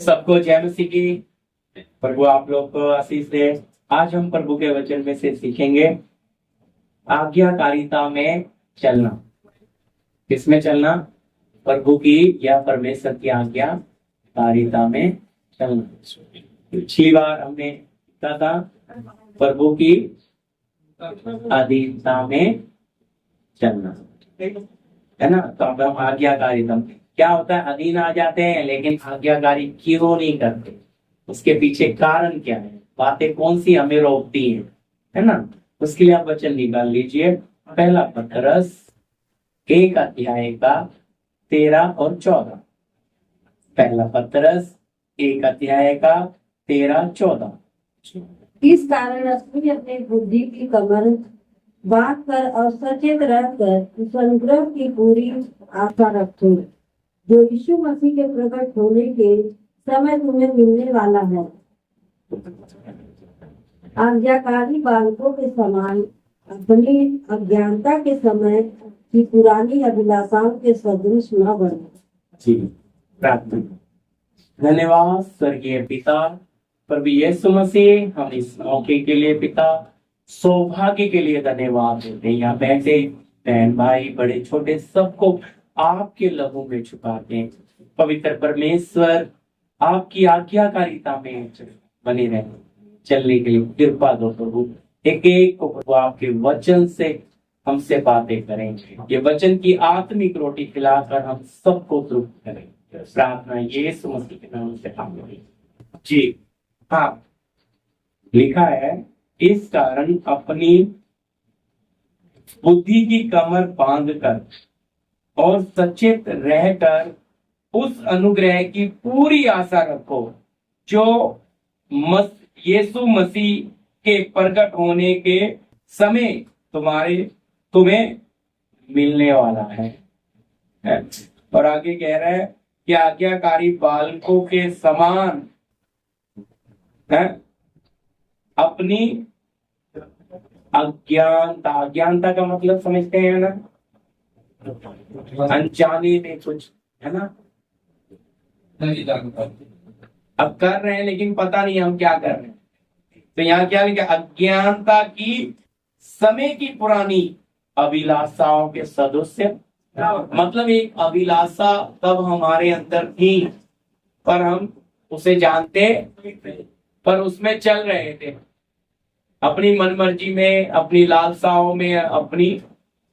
सबको जय मसीह की। प्रभु आप लोग को आशीष दे। आज हम प्रभु के वचन में से सीखेंगे आज्ञाकारिता में चलना। किसमें चलना? प्रभु की या परमेश्वर की आज्ञाकारिता में चलना। पिछली बार हमने सीखा था प्रभु की अधीनता में चलना, है ना। तो अब हम आज्ञाकारिता में क्या होता है? अधीन आ जाते हैं लेकिन आज्ञाकारी क्यों नहीं करते? उसके पीछे कारण क्या है? बातें कौन सी हमें रोकती हैं, है ना। उसके लिए आप वचन निकाल लीजिए। पहला पतरस 1 अध्याय का 13 और 14। पहला पतरस 1 अध्याय का 13-14। इस कारण अपनी बुद्धि की कमर बांध कर और सचेत रहकर उस अनुग्रह की पूरी आशा रखो जो यीशु मसीह के प्रकट होने के समय तुम्हें मिलने वाला है। आज्ञाकारी बालकों के समान अपनी अज्ञानता के समय की पुरानी अभिलाषाओं के सदृश न बनो। जी, प्रार्थना। धन्यवाद स्वर्गीय पिता प्रभु यीशु मसीह, हम इस मौके के लिए पिता सौभाग्य के लिए धन्यवाद देते हैं। यहाँ बैठे बहन भाई बड़े छोटे सबको आपके लहू में छुपाते हैं। पवित्र परमेश्वर आपकी आज्ञाकारिता में बने रहे, चलने के लिए कृपा दो प्रभु। एक एक को प्रभु आपके वचन से हमसे बातें करेंगे। ये वचन की आत्मिक रोटी खिलाकर हम सबको तृप्त करें। प्रार्थना यीशु मसीह के नाम से आमीन। जी हाँ, लिखा है इस कारण अपनी बुद्धि की कमर बांधकर और सचेत रहकर उस अनुग्रह की पूरी आशा रखो जो यीशु मसीह के प्रकट होने के समय तुम्हें मिलने वाला है। और आगे कह रहा है कि आज्ञाकारी बालकों के समान है अपनी अज्ञानता का मतलब समझते हैं ना, अनजाने में कुछ, है ना। अब कर रहे हैं लेकिन पता नहीं हम क्या कर रहे हैं। तो यहाँ क्या लिखा? अज्ञानता की समय की पुरानी अभिलाषाओं के सदस्य। मतलब एक अभिलाषा तब हमारे अंदर थी पर हम उसे जानते पर उसमें चल रहे थे अपनी मनमर्जी में, अपनी लालसाओं में, अपनी।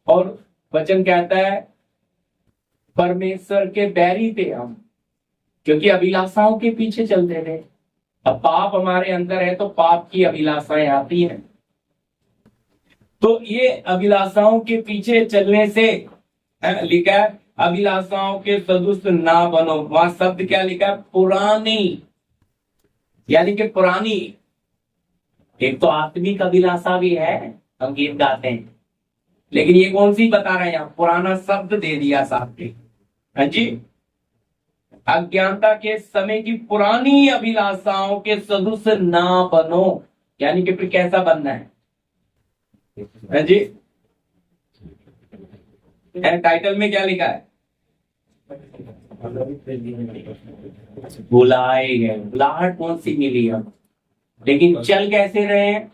और वचन कहता है परमेश्वर के बैरी थे हम, क्योंकि अभिलाषाओं के पीछे चलते थे। अब पाप हमारे अंदर है तो पाप की अभिलाषाएं आती हैं। तो ये अभिलाषाओं के पीछे चलने से लिखा है अभिलाषाओं के सदृश ना बनो। वहां शब्द क्या लिखा है? पुरानी, यानी कि पुरानी। एक तो आत्मिक अभिलाषा भी है, हम गीत गाते हैं, लेकिन ये कौन सी बता रहे हैं? यहाँ पुराना शब्द दे दिया सामने। हाँ जी, अज्ञानता के समय की पुरानी अभिलाषाओं के सदृश ना बनो, यानी कि फिर कैसा बनना है? हाँ जी, टाइटल में क्या लिखा है? बुलाए गए। बुलाहट कौन सी मिली अब, लेकिन चल कैसे रहे हैं?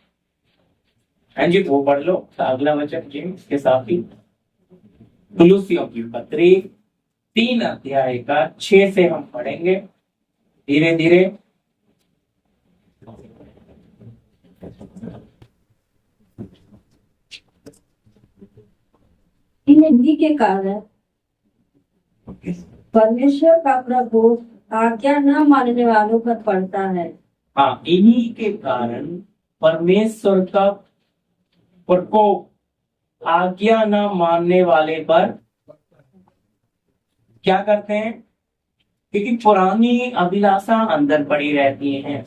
हाँ जी, वो पढ़ लो अगला वचन जी इसके साथ ही। कुलुस्सियों की पत्री 3 अध्याय का 6 से हम पढ़ेंगे धीरे धीरे। इन्हीं के कारण परमेश्वर का प्रकोप आज्ञा न मानने वालों पर पड़ता है। हाँ, इन्हीं के कारण परमेश्वर का प्रकोप आज्ञा न मानने वाले पर क्या करते हैं? क्योंकि पुरानी अभिलाषा अंदर पड़ी रहती हैं।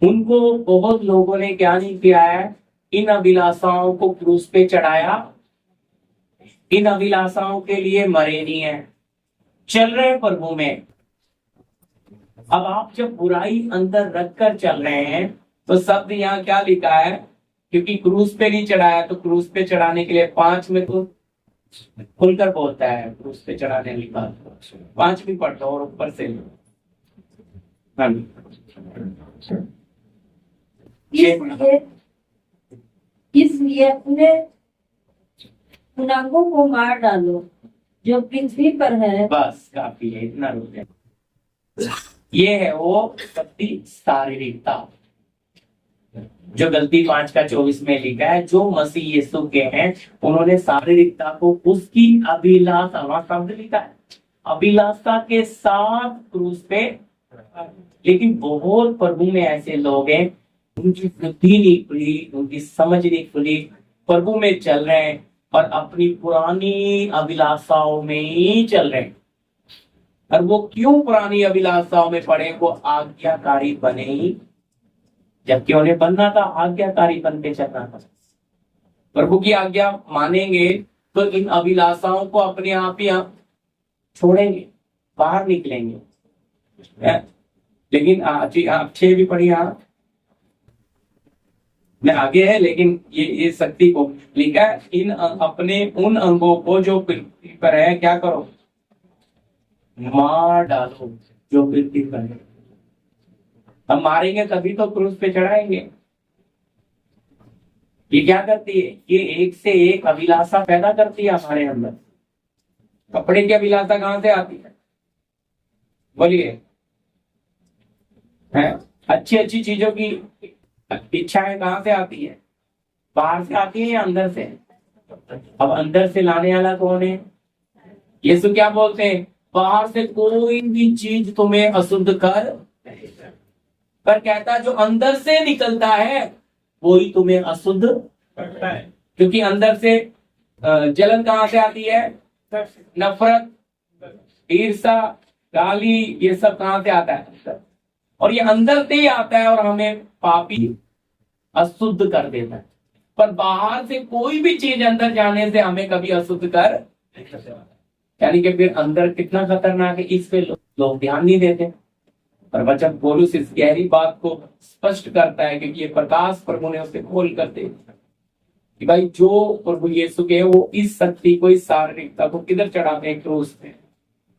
उनको बहुत लोगों ने क्या नहीं किया है? इन अभिलाषाओं को क्रूस पे चढ़ाया, इन अभिलाषाओं के लिए मरे नहीं है, चल रहे प्रभु में। अब आप जब बुराई अंदर रखकर चल रहे हैं तो शब्द यहाँ क्या लिखा है? क्योंकि क्रूस पे नहीं चढ़ाया तो क्रूस पे चढ़ाने के लिए 5 में तो खुलकर बोलता है क्रूस पे चढ़ाने वाली बात। 5वीं पढ़ लो और ऊपर से लो। हाँ इसलिए इसलिए अपने उन अंगों को मार डालो जो पृथ्वी पर है। बस काफी है, इतना रुक जाए। ये है वो शक्ति शारीरिकता जो गलती 5:24 में लिखा है। जो मसीह यीशु के हैं उन्होंने शारीरिकता को उसकी अभिलाषा, वहां शब्द लिखा है अभिलाषा के साथ क्रूस पे। लेकिन बहुत प्रभु में ऐसे लोग हैं उनकी बुद्धि नहीं खुली, उनकी समझ नहीं खुली, प्रभु में चल रहे हैं और अपनी पुरानी अभिलाषाओं में ही चल रहे हैं। और वो क्यों पुरानी अभिलाषाओं में पड़े? वो आज्ञाकारी बने ही, जबकि उन्हें बनना था आज्ञाकारी बन के चलना था। प्रभु की आज्ञा मानेंगे तो इन अभिलाषाओं को अपने आप ही आप छोड़ेंगे, बाहर निकलेंगे। लेकिन आप 6 भी पढ़िए, मैं आगे है, लेकिन ये शक्ति को लिखा है इन अपने उन अंगों को जो पृथ्वी पर है क्या करो, मार डालो जो पृथ्वी पर है। हम मारेंगे तभी तो क्रूस पे चढ़ाएंगे। ये क्या करती है? ये एक से एक अभिलाषा पैदा करती है हमारे अंदर। कपड़े की अभिलाषा कहां से आती है? बोलिए। है अच्छी अच्छी चीजों की इच्छाएं कहां से आती है? बाहर से आती है या अंदर से? अब अंदर से लाने वाला कौन है? यीशु क्या बोलते हैं? बाहर से कोई भी चीज तुम्हें अशुद्ध कर कहता है जो अंदर से निकलता है वही तुम्हें अशुद्ध करता है। क्योंकि अंदर से जलन कहां से आती है? नफरत, ईर्ष्या, गाली, ये सब कहां से आता है? और ये अंदर से ही आता है और हमें पापी अशुद्ध कर देता है। पर बाहर से कोई भी चीज अंदर जाने से हमें कभी अशुद्ध कर, यानी कि फिर अंदर कितना खतरनाक है, इस पे लोग ध्यान नहीं देते। पर वचन पौलुस इस गहरी बात को स्पष्ट करता है क्योंकि ये प्रकाश प्रभु ने उसे खोल कर दे कि भाई जो प्रभु यीशु के वो इस शक्ति को, इस शारीरिकता को किधर चढ़ाते हैं? क्रूस पे,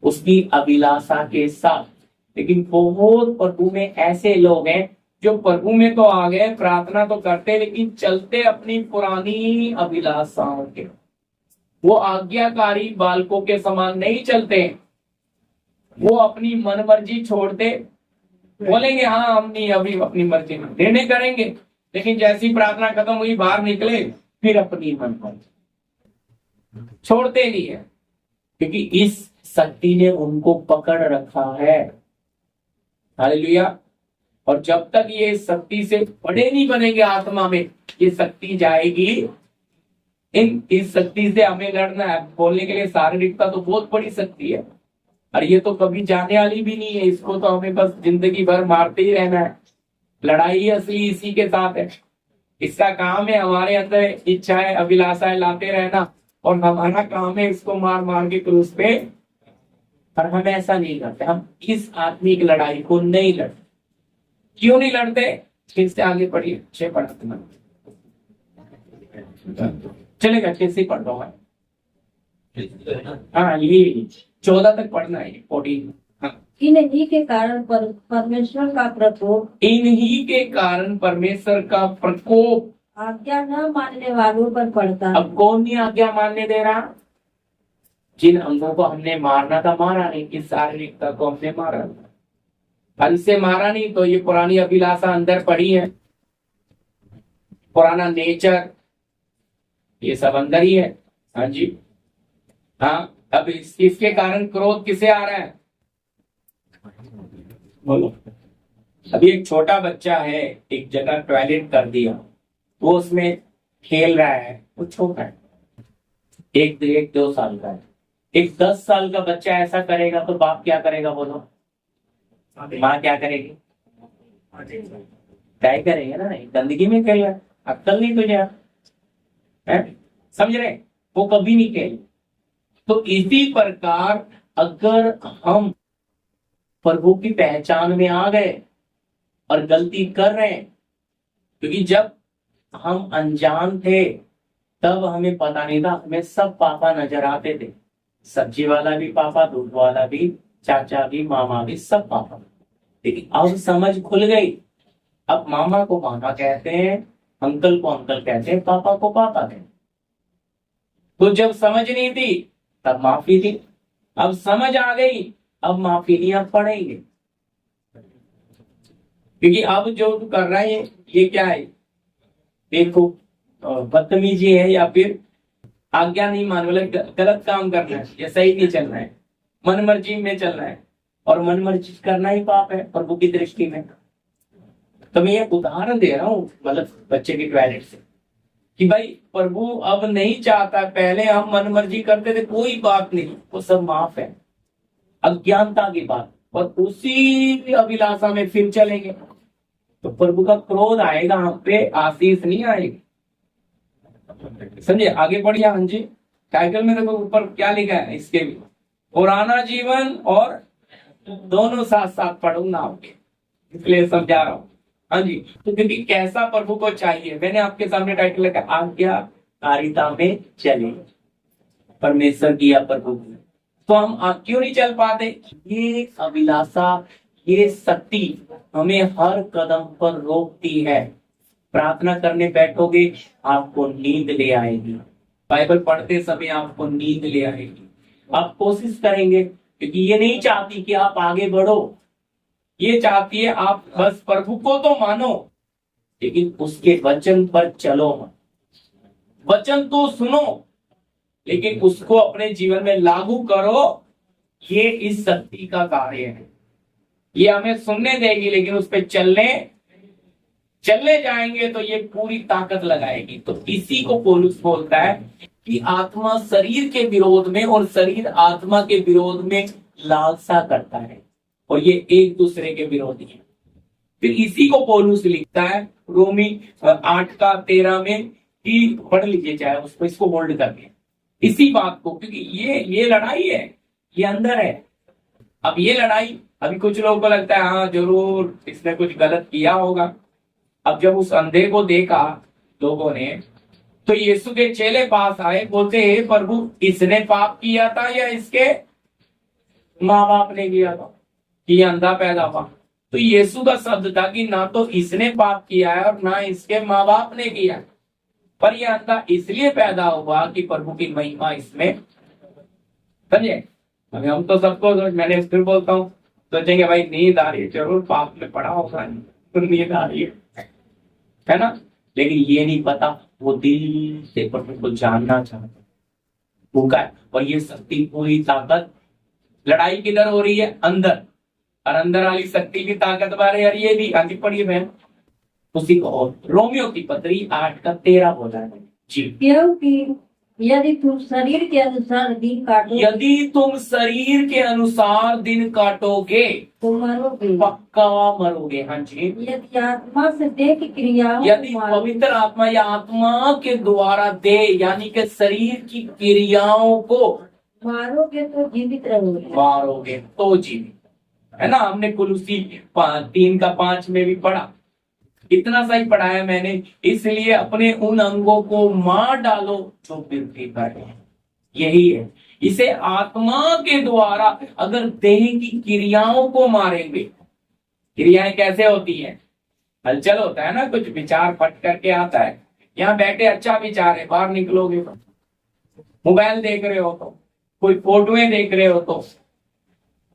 उसकी अभिलाषा के साथ। लेकिन बहुत प्रभु में ऐसे लोग हैं जो प्रभु में तो आ गए, प्रार्थना तो करते, लेकिन चलते अपनी पुरानी अभिलाषाओं के। वो आज्ञाकारी बालकों के समान नहीं चलते। वो अपनी मन मर्जी छोड़ते, बोलेंगे हाँ हम नहीं अभी अपनी मर्जी निर्णय करेंगे, लेकिन जैसी प्रार्थना खत्म हुई बाहर निकले फिर अपनी मन मर्जी छोड़ते नहीं है, क्योंकि इस शक्ति ने उनको पकड़ रखा है। हालेलुया। और जब तक ये शक्ति से बड़े नहीं बनेंगे आत्मा में, ये शक्ति जाएगी। इस शक्ति से हमें लड़ना है। बोलने के लिए शारीरिकता तो बहुत बड़ी शक्ति है और ये तो कभी जाने वाली भी नहीं है। इसको तो हमें बस जिंदगी भर मारते ही रहना है। लड़ाई असली इसी के साथ है। इसका काम है हमारे अंदर इच्छाएं, अभिलाषाएं लाते रहना और हमारा काम है इसको मार मार के क्रूस पे। पर हम ऐसा नहीं करते। हम इस आत्मिक लड़ाई को नहीं लड़ते। क्यों नहीं लड़ते? इससे आगे पढ़िए। 6 पढ़ते चलेगा, 6 से पढ़ रहा हूँ। हाँ, ये 14 तक पढ़ना है। 14। हाँ। इन्हीं के कारण परमेश्वर का प्रकोप, इन्हीं के कारण परमेश्वर का प्रकोप आज्ञा न मानने वालों पर पड़ता है। अब कौन नहीं आज्ञा मानने दे रहा? जिन अंगों को हमने मारना था मारा नहीं, इस शारीरिकता को हमने मारा था। फल से मारा नहीं तो ये पुरानी अभिलाषा अंदर पड़ी है, पुराना नेचर, ये सब अंदर ही है। हाँ जी। हाँ, अब इसके कारण क्रोध किसे आ रहा है? बोलो। अभी एक छोटा बच्चा है, एक जगह टॉयलेट कर दिया, वो उसमें खेल रहा है, वो छोटा है, 1-2 साल का है। एक 10 साल का बच्चा ऐसा करेगा तो बाप क्या करेगा? बोलो। माँ क्या करेगी? ट्राई करेंगे ना। नहीं, गंदगी में खेल रहा है, अक्ल नहीं तुझे है? समझ रहे? वो कभी नहीं खेल। तो इसी प्रकार अगर हम प्रभु की पहचान में आ गए और गलती कर रहे हैं, क्योंकि जब हम अनजान थे तब हमें पता नहीं था, हमें सब पापा नजर आते थे। सब्जी वाला भी पापा, दूध वाला भी, चाचा भी, मामा भी, सब पापा। लेकिन अब समझ खुल गई। अब मामा को मामा कहते हैं, अंकल को अंकल कहते हैं, पापा को पापा कहते हैं। तो जब समझ नहीं थी तब माफी थी, अब समझ आ गई, अब माफी नहीं आप पड़ेंगे। क्योंकि अब जो तू कर रहा है ये क्या है, देखो बदतमीजी है या फिर आज्ञा नहीं मान, मतलब गलत काम करना है, या सही नहीं चलना है, मन मर्जी में चलना है। और मन मर्जी करना ही पाप है प्रभु की दृष्टि में। तो मैं ये उदाहरण दे रहा हूँ, मतलब बच्चे की टॉयलेट से, कि भाई प्रभु अब नहीं चाहता, पहले हम मन मर्जी करते थे, कोई बात नहीं, वो सब माफ है, अज्ञानता की बात। और उसी अभिलाषा में फिर चलेंगे तो प्रभु का क्रोध आएगा हम पे, आशीष नहीं आएगी। समझे? आगे बढ़िए। हाँ जी, टाइटल में देखो ऊपर क्या लिखा है इसके भी, पुराना जीवन और दोनों साथ साथ पढ़ूंगा आपके, इसलिए समझा रहा हूँ। हाँ जी, तो क्योंकि कैसा प्रभु को चाहिए, मैंने आपके सामने टाइटल लगा, आज्ञाकारिता में चले, परमेश्वर की या प्रभु की। तो हम क्यों नहीं चल पाते? ये अभिलाषा, ये शक्ति हमें हर कदम पर रोकती है। प्रार्थना करने बैठोगे आपको नींद ले आएगी, बाइबल पढ़ते समय आपको नींद ले आएगी। आप कोशिश करेंगे, क्योंकि ये नहीं चाहती कि आप आगे बढ़ो, ये चाहती है आप बस प्रभु को तो मानो, लेकिन उसके वचन पर चलो मत। वचन तो सुनो, लेकिन उसको अपने जीवन में लागू करो। ये इस शक्ति का कार्य है। ये हमें सुनने देगी, लेकिन उस पर चलने जाएंगे तो ये पूरी ताकत लगाएगी। तो इसी को पौलुस बोलता है कि आत्मा शरीर के विरोध में और शरीर आत्मा के विरोध में लालसा करता है, और ये एक दूसरे के विरोधी है। फिर इसी को पौलुस लिखता है रोमी 8:13 में, कि पढ़ लीजिए चाहे उसको, इसको होल्ड करके इसी बात को, क्योंकि ये लड़ाई है, ये अंदर है। अब ये लड़ाई, अभी कुछ लोगों को लगता है हाँ जरूर इसने कुछ गलत किया होगा। अब जब उस अंधे को देखा लोगों ने, तो यीशु के चेले पास आए, बोलते हे प्रभु, इसने पाप किया था या इसके माँ बाप ने किया था कि ये अंधा पैदा हुआ? तो यीशु का शब्द था कि ना तो इसने पाप किया है और ना इसके माँ बाप ने किया, पर यह अंधा इसलिए पैदा हुआ कि प्रभु की महिमा इसमें। समझे? अभी हम तो सबको, मैंने फिर बोलता हूँ, सोचेंगे भाई नींद आ रही है, जरूर पाप में पड़ा होगा, तो नींद आ रही है ना? लेकिन ये नहीं पता वो दिल से प्रभु को जानना चाहता भूखा है। और ये शक्ति, पूरी ताकत, लड़ाई किधर हो रही है? अंदर। और अंदर वाली शक्ति की ताकत बारे यार, ये भी आगे पढ़िए बहन, उसी को। और रोमियो की पत्री 8:13 बोला है जी, क्योंकि यदि तुम शरीर के अनुसार दिन काटो, यदि तुम शरीर के अनुसार दिन काटोगे तो मरोगे, पक्का मरोगे। हाँ जी, यदि आत्मा से देह की क्रियाओं यदि को मारो, पवित्र आत्मा या आत्मा के द्वारा देह यानी कि शरीर की क्रियाओं को मारोगे तो जीवित रहोगे। मारोगे तो जीवित, है ना? हमने कुलुसी 3:5 में भी पढ़ा, इतना सही पढ़ाया मैंने। इसलिए अपने उन अंगों को मार डालो जो वृद्धि करे, यही है। इसे आत्मा के द्वारा अगर देह की क्रियाओं को मारेंगे, क्रियाएं कैसे होती हैं? हलचल होता है ना, कुछ विचार फट करके आता है। यहाँ बैठे अच्छा विचार है, बाहर निकलोगे तो मोबाइल देख रहे हो, तो कोई फोटोएं देख रहे हो, तो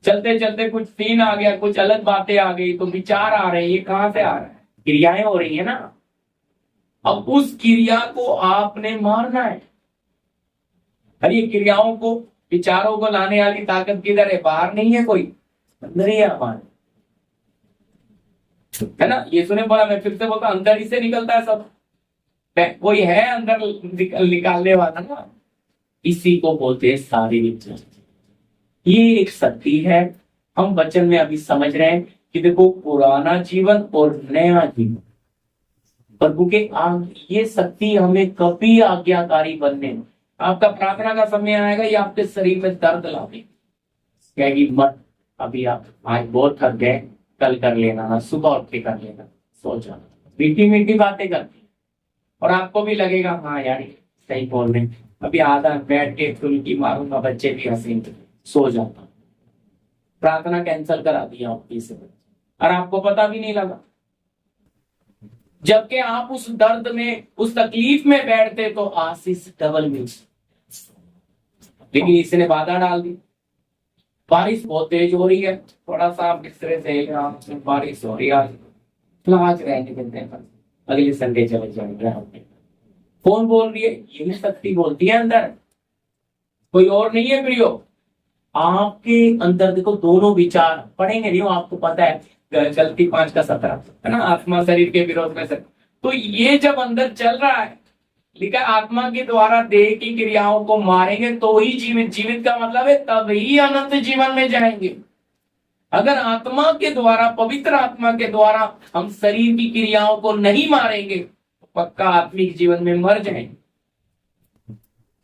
चलते चलते कुछ सीन आ गया, कुछ अलग बातें आ गई, तो विचार आ रहे हैं। ये कहाँ से आ रहा है? क्रियाएं हो रही है ना। अब उस क्रिया को आपने मारना है। अरे ये क्रियाओं को, विचारों को लाने वाली ताकत किधर है? बाहर नहीं है, कोई अंदर ही है हमारे, है ना? यीशु ने बोला, मैं फिर से बोलता, अंदर ही से निकलता है सब, कोई है अंदर निकालने वाला ना। इसी को बोलते हैं शारीरिक शक्ति। ये एक शक्ति है। हम वचन में अभी समझ रहे हैं कि देखो, पुराना जीवन और नया जीवन, प्रभु के ये शक्ति हमें कभी आज्ञाकारी बनने, आपका प्रार्थना का समय आएगा, ये आपके शरीर में दर्द लाने कहेगी, मत, अभी आप आज बहुत थक गए, कल कर लेना ना, सुबह उठ के कर लेना, सो जाना। मीठी मीठी बातें करती, और आपको भी लगेगा हाँ यार सही बोल रहे हैं। अभी आधा बैठ के फुल्की मारूंगा, बच्चे भी हंसेंगे, सो जाता। प्रार्थना कैंसिल करा दिया आपकी से, और आपको पता भी नहीं लगा। जबकि आप उस दर्द में, उस तकलीफ में बैठते तो आशीष डबल मिलती, लेकिन इसने बाधा डाल दी। बारिश बहुत तेज हो रही है, थोड़ा सा आप बिस्तरे से, बारिश हो रही है आज रहने देते हैं, अगले संडे चले जाएंगे। कौन बोल रही है? यही शक्ति बोलती है अंदर, कोई और नहीं है प्रियो। आपके अंदर देखो दोनों विचार पढ़ेंगे नहीं, आपको पता है गलती 5 का 17 है ना, आत्मा शरीर के विरोध में से। तो ये जब अंदर चल रहा है, लिखा आत्मा के द्वारा देह की क्रियाओं को मारेंगे तो ही जीवित, जीवित का मतलब है तभी अनंत जीवन में जाएंगे। अगर आत्मा के द्वारा, पवित्र आत्मा के द्वारा हम शरीर की क्रियाओं को नहीं मारेंगे तो पक्का आत्मिक जीवन में मर जाएंगे।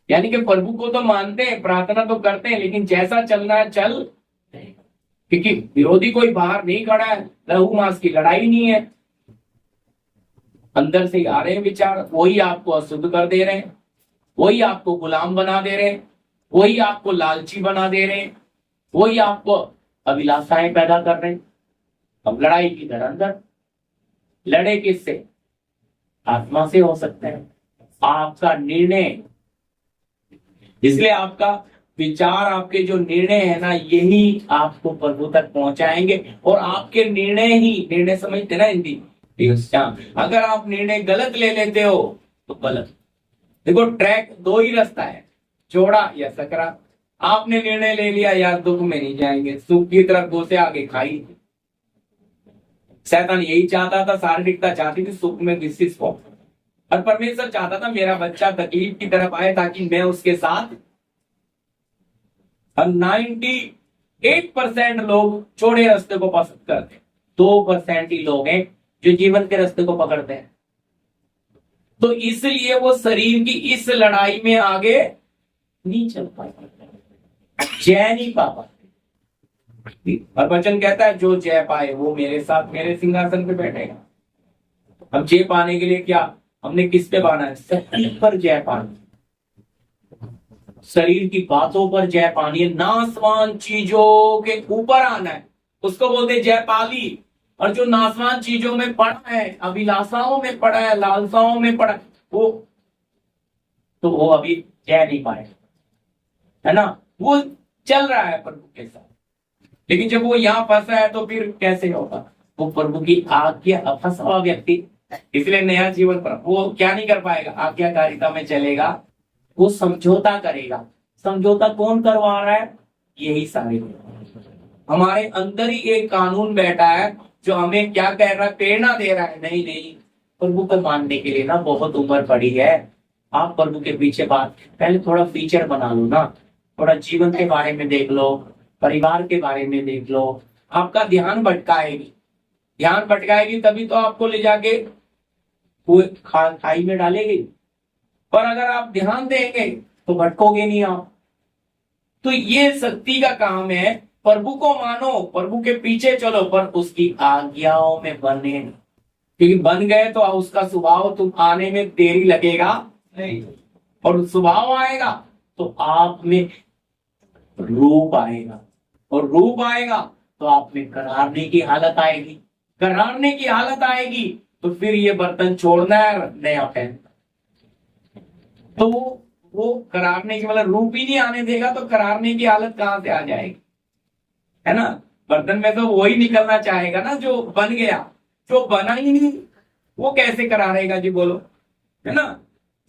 यानी कि प्रभु को तो मानते हैं, प्रार्थना तो करते हैं, लेकिन जैसा चलना है चल, क्योंकि विरोधी कोई बाहर नहीं खड़ा है, लहू मांस की लड़ाई नहीं है, अंदर से आ रहे हैं विचार, वही आपको अशुद्ध कर दे रहे हैं, वही आपको गुलाम बना दे रहे हैं, वही आपको लालची बना दे रहे हैं, वही आपको अभिलाषाएं पैदा कर रहे हैं। अब लड़ाई किधर? अंदर। लड़े किससे? आत्मा से हो सकते हैं। आपका निर्णय, इसलिए आपका विचार, आपके जो निर्णय है ना, यही आपको प्रभु तक पहुंचाएंगे। और आपके निर्णय ही, निर्णय समझते ना हिंदी, अगर आप निर्णय गलत ले लेते हो तो गलत। देखो ट्रैक दो ही रास्ता है, चौड़ा या सकरा। आपने निर्णय ले लिया यार दुख में नहीं जाएंगे, सुख की तरफ दो से आगे खाई। शैतान यही चाहता था, शारीरिकता चाहती थी सुख में विशिष्ट हो, और परमेश्वर चाहता था मेरा बच्चा तकलीफ की तरफ आए ताकि मैं उसके साथ। और 98% लोग चौड़े रास्ते को पसंद करते हैं, 2% ही लोग हैं जो जीवन के रास्ते को पकड़ते हैं। तो इसलिए वो शरीर की इस लड़ाई में आगे नहीं चल पाते, जय नहीं पा पाते। और वचन कहता है जो जय पाए वो मेरे साथ मेरे सिंहासन पे बैठेगा। अब जय पाने के लिए क्या हमने किस पे पाना है? शरीर पर जय पानी, शरीर की बातों पर जय पानी है, नासवान चीजों के ऊपर आना है, उसको बोलते जय पाली। और जो नासवान चीजों में पड़ा है, अभिलाषाओं में पड़ा है, लालसाओं में पड़ा है, वो अभी जय नहीं पाएगा, है ना। वो चल रहा है प्रभु के साथ, लेकिन जब वो यहाँ फंसा है तो फिर कैसे होगा? वो प्रभु की आज्ञा, फंसा हुआ व्यक्ति, इसलिए नया जीवन पर वो क्या नहीं कर पाएगा? आज्ञाकारिता में चलेगा, वो समझौता करेगा। समझौता कौन करवा रहा है? यही सारे हमारे अंदर ही एक कानून बैठा है जो हमें क्या कह रहा है? प्रेरणा दे रहा है, नहीं नहीं प्रभु को मानने के लिए ना बहुत उम्र पड़ी है, आप प्रभु के पीछे बात, पहले थोड़ा फीचर बना लो ना, थोड़ा जीवन के बारे में देख लो, परिवार के बारे में देख लो। आपका ध्यान भटकाएगी, ध्यान भटकाएगी तभी तो आपको ले जाके वो खाई में डालेगी। पर अगर आप ध्यान देंगे तो भटकोगे नहीं आप। तो ये शक्ति का काम है, प्रभु को मानो, प्रभु के पीछे चलो, पर उसकी आज्ञाओं में बने, क्योंकि बन गए तो उसका स्वभाव तुम आने में देरी लगेगा नहीं, और स्वभाव आएगा तो आप में रूप आएगा, और रूप आएगा तो आप में करारने की हालत आएगी, करारने की हालत आएगी तो फिर ये बर्तन छोड़ना है, नया पहनना। तो वो करारने की मतलब रूप ही नहीं आने देगा तो करारने की हालत कहां से आ जाएगी, है ना। बर्तन में तो वही निकलना चाहेगा ना जो बन गया, जो बना ही नहीं वो कैसे करारेगा जी, बोलो, है ना।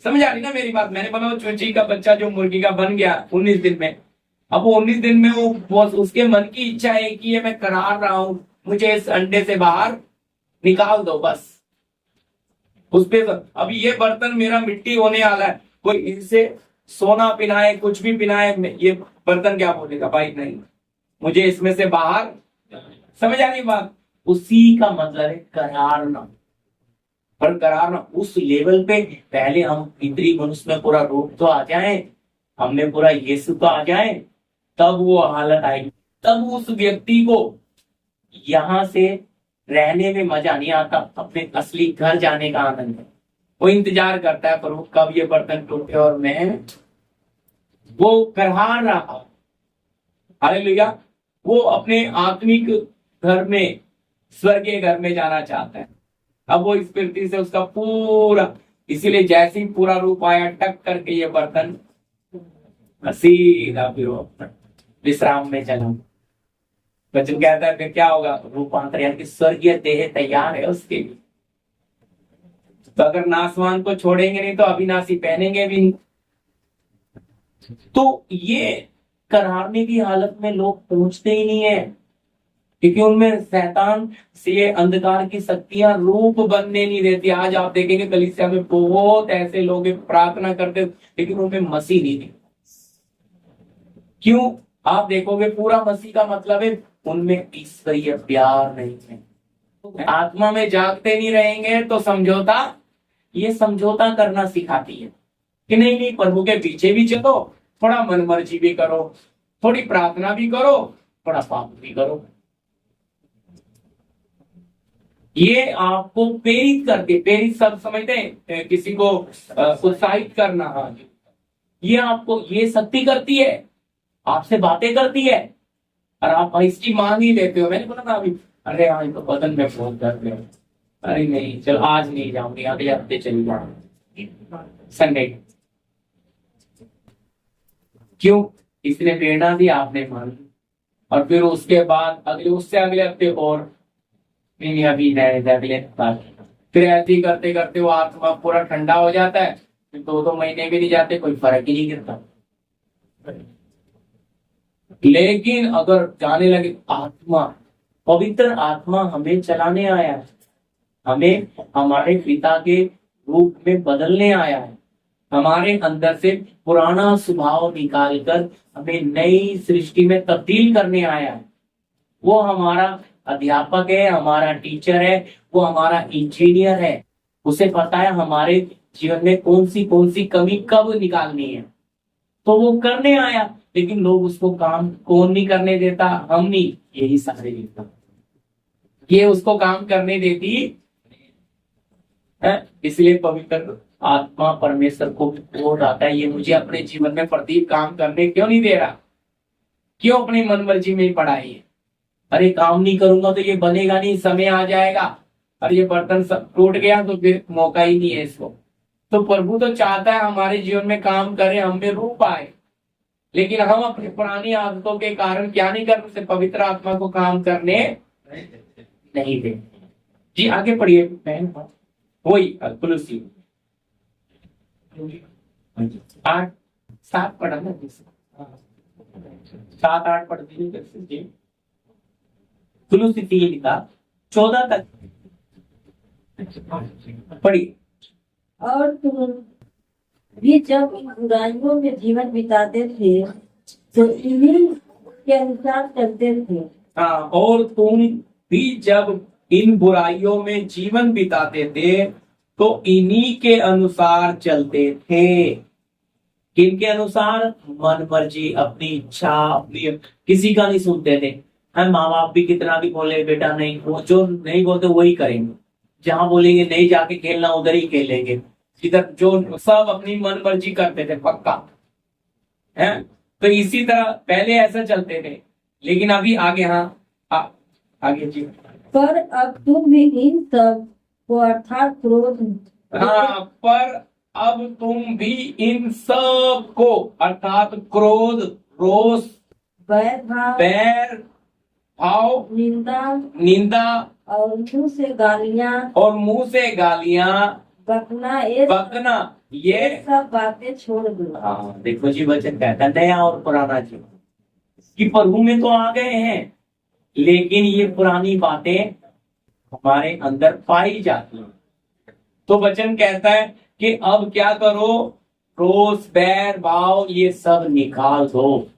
समझ आ रही ना मेरी बात? मैंने बोला चूची का बच्चा जो मुर्गी का बन गया 19 दिन में, अब वो 19 दिन में वो उसके मन की इच्छा है कि ये मैं करार रहा हूं, मुझे इस अंडे से बाहर निकाल दो बस। उस पे अब ये बर्तन मेरा मिट्टी होने वाला है, कोई इनसे सोना पिनाए कुछ भी पिनाए, ये बर्तन क्या बोलेगा? भाई नहीं, मुझे इसमें से बाहर। समझ आ रही बात? उसी का मतलब है करारना। पर करारना उस लेवल पे पहले हम पितरी मनुष्य में पूरा रूप तो आ जाए, हमने पूरा यीशु तो आ जाए, तब वो हालत आएगी। तब उस व्यक्ति को यहां से रहने में मजा नहीं आता, अपने असली घर जाने का आनंद है। वो इंतजार करता है प्रभु कब ये बर्तन टूटे और मैं वो करहा रहा। हालेलुया। वो अपने आत्मिक घर में, स्वर्गीय घर में जाना चाहता है। अब वो इस पृथ्वी से उसका पूरा, इसीलिए जैसे ही पूरा रूप आया टक करके ये बर्तन सीधा फिर वो विश्राम में चला। बच्चन कहता है कि क्या होगा, रूपांतर यानी कि स्वर्गीय देह तैयार है उसके लिए। तो अगर नासवान को छोड़ेंगे नहीं तो अविनाशी पहनेंगे भी नहीं। तो ये करारने की हालत में लोग पहुंचते ही नहीं है, क्योंकि उनमें शैतान से ये अंधकार की शक्तियां रूप बनने नहीं देती। आज आप देखेंगे कलीसिया में बहुत ऐसे लोग प्रार्थना करते लेकिन उनमें मसीह नहीं दिखता। क्यों? आप देखोगे पूरा मसीह का मतलब है उनमें ईश्वरीय प्यार नहीं है। आत्मा में जागते नहीं रहेंगे तो समझौता, ये समझौता करना सिखाती है कि नहीं नहीं प्रभु के पीछे भी चलो, थोड़ा मनमर्जी भी करो, थोड़ी प्रार्थना भी करो, थोड़ा पाप भी करो। ये आपको प्रेरित करके, प्रेरित सब समझते हैं किसी को उत्साहित करना। हाँ, ये आपको ये शक्ति करती है, आपसे बातें करती है और आप इसकी मान ही लेते हो। मैंने बोला ना अभी, अरे हाँ तो बदन में फोन करते हो, अरे नहीं चल आज नहीं जाऊंगी, अगले हफ्ते चली जाऊंगी संडे। क्यों? इसने प्रेरणा दी, आपने मान ली, और फिर उसके बाद अगले उससे अगले हफ्ते और नहीं अभी अगले फिर ऐसे ही करते करते वो आत्मा पूरा ठंडा हो जाता है। फिर 2-2 महीने भी नहीं जाते, कोई फर्क ही नहीं गिरता। लेकिन अगर जाने लगे, आत्मा, पवित्र आत्मा हमें चलाने आया है, हमें हमारे पिता के रूप में बदलने आया है, हमारे अंदर से पुराना स्वभाव निकालकर हमें नई सृष्टि में तब्दील करने आया है। वो हमारा अध्यापक है, हमारा टीचर है, वो हमारा इंजीनियर है। उसे पता है हमारे जीवन में कौन सी कमी कब निकालनी है, तो वो करने आया। लेकिन लोग उसको काम कौन नहीं करने देता? हम नहीं, यही सारे देता। ये उसको काम करने देती है। इसलिए पवित्र आत्मा परमेश्वर को बोल आता है, ये मुझे अपने जीवन में प्रतीक काम करने क्यों नहीं दे रहा? क्यों अपनी मनमर्जी में ही पढ़ाई है? अरे काम नहीं करूंगा तो ये बनेगा नहीं, समय आ जाएगा, अरे ये बर्तन सब टूट गया तो फिर मौका ही नहीं है इसको। तो प्रभु तो चाहता है हमारे जीवन में काम करे, हम में रूप आए, लेकिन हम अपनी पुरानी आदतों के कारण क्या नहीं कर सकते? पवित्र आत्मा को काम करने नहीं दे। जी आगे पढ़िए बहन। वही तुलसी 8-7 पढ़ा ना, 7-8 पढ़ती नहीं। तुलसी 3 का 14 तक पढ़िए। और तुम भी जब इन बुराइयों में जीवन बिताते थे तो इन्हीं के अनुसार चलते थे। हाँ, और तुम भी जब इन बुराइयों में जीवन बिताते थे तो इन्हीं के अनुसार चलते थे। किनके अनुसार? मन मर्जी, अपनी इच्छा, अपनी, किसी का नहीं सुनते थे। हम माँ बाप भी कितना भी बोले बेटा नहीं, वो जो नहीं बोलते वही करेंगे। जहां बोलेंगे नहीं जाके खेलना उधर ही खेलेंगे। इधर जो सब अपनी मन मर्जी करते थे पक्का है। तो इसी तरह पहले ऐसा चलते थे, लेकिन अभी आगे, हाँ आगे जी। पर अब तुम भी इन सब को अर्थात क्रोध, हाँ, पर अब तुम भी इन सब को अर्थात क्रोध, रोष, बैर भाव, निंदा और मुंह से गालियां बकना ये सब बातें छोड़ दो। हाँ देखो जी, वचन कहता है नया और पुराना जीवन कि प्रभु में तो आ गए हैं, लेकिन ये पुरानी बातें हमारे अंदर पाई जाती हैं। तो वचन कहता है कि अब क्या करो? रोष, बैर, भाव ये सब निकाल दो।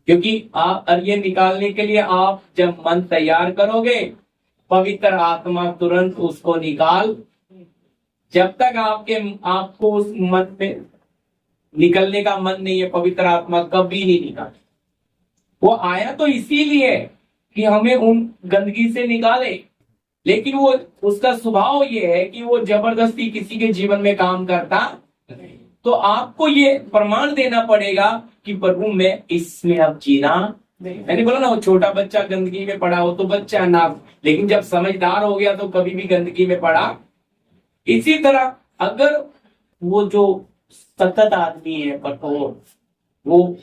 क्योंकि आप, और ये निकालने के लिए आप जब मन तैयार करोगे, पवित्र आत्मा तुरंत उसको निकाल। जब तक आपको उस मन में निकलने का मन नहीं है, पवित्र आत्मा कभी नहीं निकाल। वो आया तो इसीलिए कि हमें उन गंदगी से निकाले, लेकिन वो उसका स्वभाव ये है कि वो जबरदस्ती किसी के जीवन में काम करता नहीं। तो आपको ये प्रमाण देना पड़ेगा कि प्रभु मैं इसमें अब जीना नहीं। मैंने बोला ना, वो छोटा बच्चा गंदगी में पड़ा हो तो बच्चा ना, लेकिन जब समझदार हो गया तो कभी भी गंदगी में पड़ा। इसी तरह अगर वो जो सतत आदमी है कठोर, वो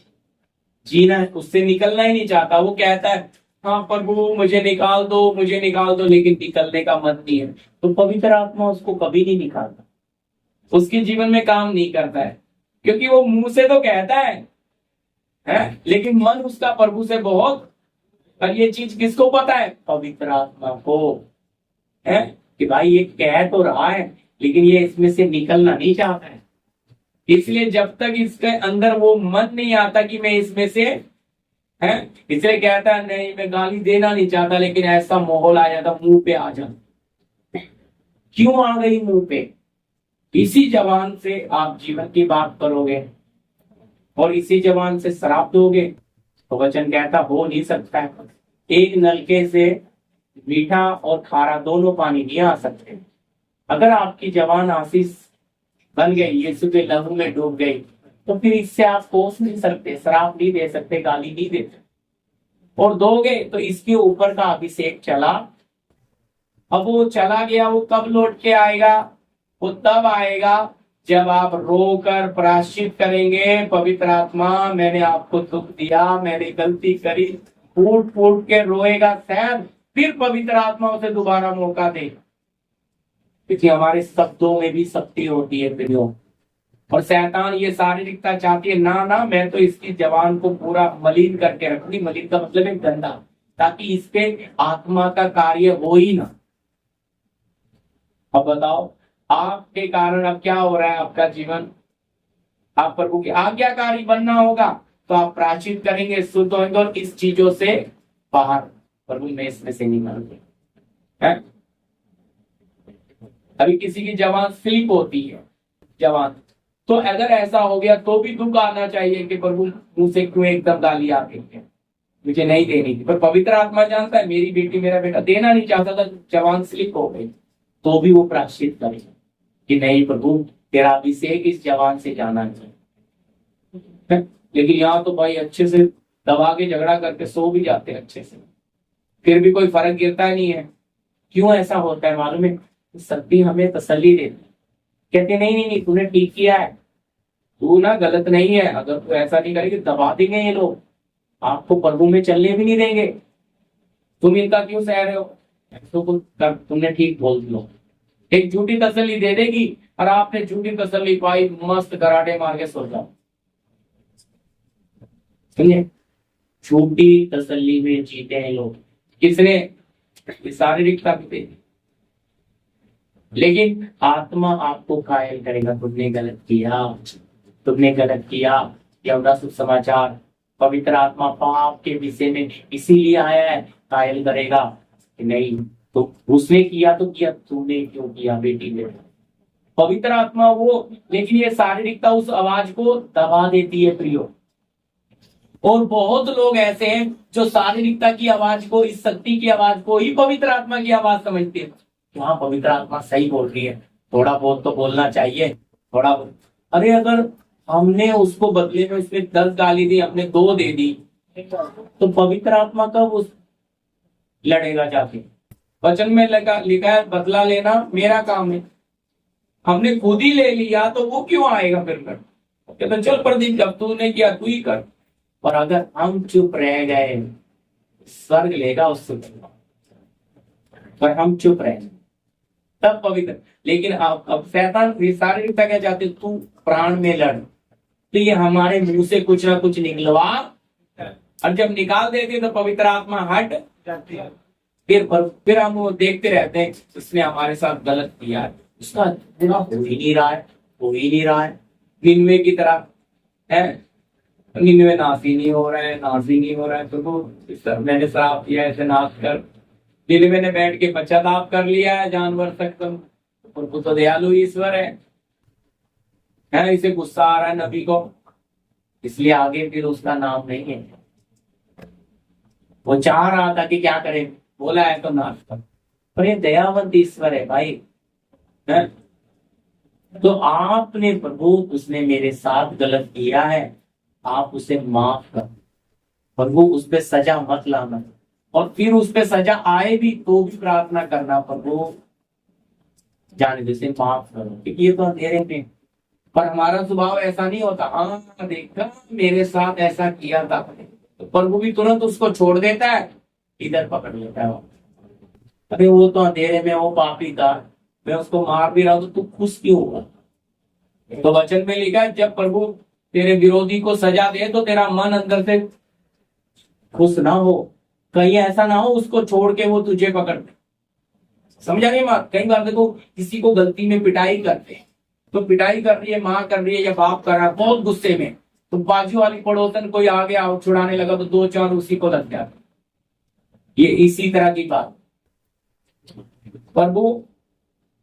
जीना उससे निकलना ही नहीं चाहता, वो कहता है हाँ प्रभु मुझे निकाल दो, मुझे निकाल दो, लेकिन निकलने का मन नहीं है, तो पवित्र आत्मा उसको कभी नहीं निकालता, उसके जीवन में काम नहीं करता है। क्योंकि वो मुंह से तो कहता है लेकिन मन उसका प्रभु से बहुत। और ये चीज किसको पता है? पवित्र आत्मा को है कि भाई ये कह तो रहा है लेकिन ये इसमें से निकलना नहीं चाहता है। इसलिए जब तक इसके अंदर वो मन नहीं आता कि मैं इसमें से है, इसलिए कहता है नहीं मैं गाली देना नहीं चाहता, लेकिन ऐसा माहौल आ जाता, मुंह पे आ जाता। क्यों आ गई मुंह पे? इसी जबान से आप जीवन की बात करोगे और इसी जबान से श्राप दोगे, तो वचन कहता हो नहीं सकता है। एक नलके से मीठा और खारा दोनों पानी नहीं आ सकते। अगर आपकी जबान आशीष बन गई, यीशु के लहू में डूब गई, तो फिर इससे आप कोस नहीं सकते, श्राप नहीं दे सकते, गाली नहीं दे सकते। और दोगे तो इसके ऊपर का अभिषेक चला। अब वो चला गया, वो कब लौट के आएगा? वो तब आएगा जब आप रोकर प्रायश्चित करेंगे, पवित्र आत्मा मैंने आपको दुख दिया, मैंने गलती करी, फूट फूट के रोएगा शायद, फिर पवित्र आत्मा उसे दोबारा मौका दे। क्योंकि हमारे शब्दों में भी शक्ति होती है प्रियो, और शैतान ये शारीरिकता चाहती है ना ना, मैं तो इसकी जवान को पूरा मलिन करके रखूंगी। मलिन का मतलब है गंदा, ताकि इस पे आत्मा का कार्य हो ही ना। अब बताओ आपके कारण अब क्या हो रहा है? आपका जीवन, आप प्रभु के आज्ञाकारी बनना होगा, तो आप प्रायश्चित करेंगे, शुद्ध होंगे और इस चीजों से बाहर, प्रभु मैं इसमें से निकलूंगी। अभी किसी की जवान स्लिप होती है जवान, तो अगर ऐसा हो गया तो भी दुख आना चाहिए कि प्रभु मुंह से क्यों एकदम गाली आ गई है, मुझे नहीं देनी थी। पर पवित्र आत्मा जानता है मेरी बेटी मेरा बेटा देना नहीं चाहता था, जवान स्लिप हो गई, तो भी वो प्रायश्चित करेगा कि नहीं प्रभु तेरा अभिषेक इस जवान से जाना चाहिए। लेकिन यहाँ तो भाई अच्छे से दबा के झगड़ा करके सो भी जाते हैं अच्छे से, फिर भी कोई फर्क गिरता नहीं है। क्यों ऐसा होता है मालूम है? शक्ति हमें तसल्ली देती, कहते नहीं नहीं नहीं तूने ठीक किया है, तू ना गलत नहीं है, अगर तू ऐसा नहीं करेगी दबा देंगे ये लोग, आपको प्रभु में चलने भी नहीं देंगे, तुम इनका क्यों सह रहे हो, तो तुमने ठीक बोल लो। एक झूठी तसल्ली दे देगी और आपने झूठी तसल्ली पाई, मस्त कराटे मार के सो जाओ। सुनिए, झूठी तसल्ली में जीते हैं लोग। किसने? शारीरिकता पे, लेकिन आत्मा आपको कायल करेगा तुमने गलत किया, तुमने गलत किया। यह शुभ समाचार, पवित्र आत्मा पाप के विषय में इसीलिए आया है, कायल करेगा कि नहीं तो उसने किया तो किया, तूने क्यों किया बेटी बेटा। पवित्र आत्मा वो, लेकिन ये शारीरिकता उस आवाज को दबा देती है प्रियो। और बहुत लोग ऐसे हैं जो शारीरिकता की आवाज को, इस शक्ति की आवाज को ही पवित्र आत्मा की आवाज समझते हैं। हाँ पवित्र आत्मा सही बोल रही है, थोड़ा बहुत तो बोलना चाहिए, थोड़ा बहुत। अरे अगर हमने उसको बदले में उसने 10 गाली दी, हमने 2 दे दी, तो पवित्र आत्मा कब उस लड़ेगा जाके? वचन में लिखा है बदला लेना मेरा काम है, हमने खुद ही ले लिया तो वो क्यों आएगा फिर कर? कहते चल प्रदीप जब तूने किया तू ही कर। और अगर हम चुप रह गए, स्वर्ग लेगा उससे, पर हम चुप रहे तब पवित्र। लेकिन अब शैतान शारीरिकता क्या चाहते, तू प्राण में लड़, तो ये हमारे मुंह से कुछ ना कुछ निकलवा, और जब निकाल देते तो पवित्र आत्मा हट जाती है। फिर हम वो देखते रहते हैं उसने हमारे साथ गलत किया है, उसका पूरा हो ही नहीं रहा है, हो ही नहीं रहा है। निन्वे की तरह है, निन्वे नासी नहीं हो रहा है, नासी नहीं हो रहा है, तो मैंने श्राप दिया ऐसे नाश कर। निन्वे ने बैठ के पश्चाताप कर लिया है जानवर तक, उनको तो दयालु ईश्वर है, इसे गुस्सा आ रहा है नबी को, इसलिए आगे फिर उसका नाम नहीं है। वो चाह रहा था कि क्या करे, बोला है तो नाश कर, और ये दयावंत ईश्वर है भाई, है? तो आपने प्रभु, उसने मेरे साथ गलत किया है, आप उसे माफ कर प्रभु, उस पे सजा मत लाना। और फिर उस पे सजा आए भी तो भी प्रार्थना करना, प्रभु जाने दे, से माफ करो, क्योंकि ये तो अंधेरे में। पर हमारा स्वभाव ऐसा नहीं होता, हाँ देखा मेरे साथ ऐसा किया था, तो प्रभु भी तुरंत उसको छोड़ देता है, इधर पकड़ लेता है। अरे वो तो अंधेरे में वो पापी था, मैं उसको मार भी रहा हूं, तो तू खुश क्यों हुआ? तो वचन में लिखा है, जब प्रभु तेरे विरोधी को सजा दे तो तेरा मन अंदर से खुश ना हो। कहीं ऐसा ना हो उसको छोड़ के वो तुझे पकड़ ले। समझा नहीं बात? कई बार देखो किसी को गलती में पिटाई करते हैं, तो पिटाई कर रही है, माँ कर रही है या बाप कर रहा है, बहुत गुस्से में, तो बाजू वाली पड़ोसन कोई आ गया और छुड़ाने लगा तो दो चार उसी को लग जाते। ये इसी तरह की बात। प्रभु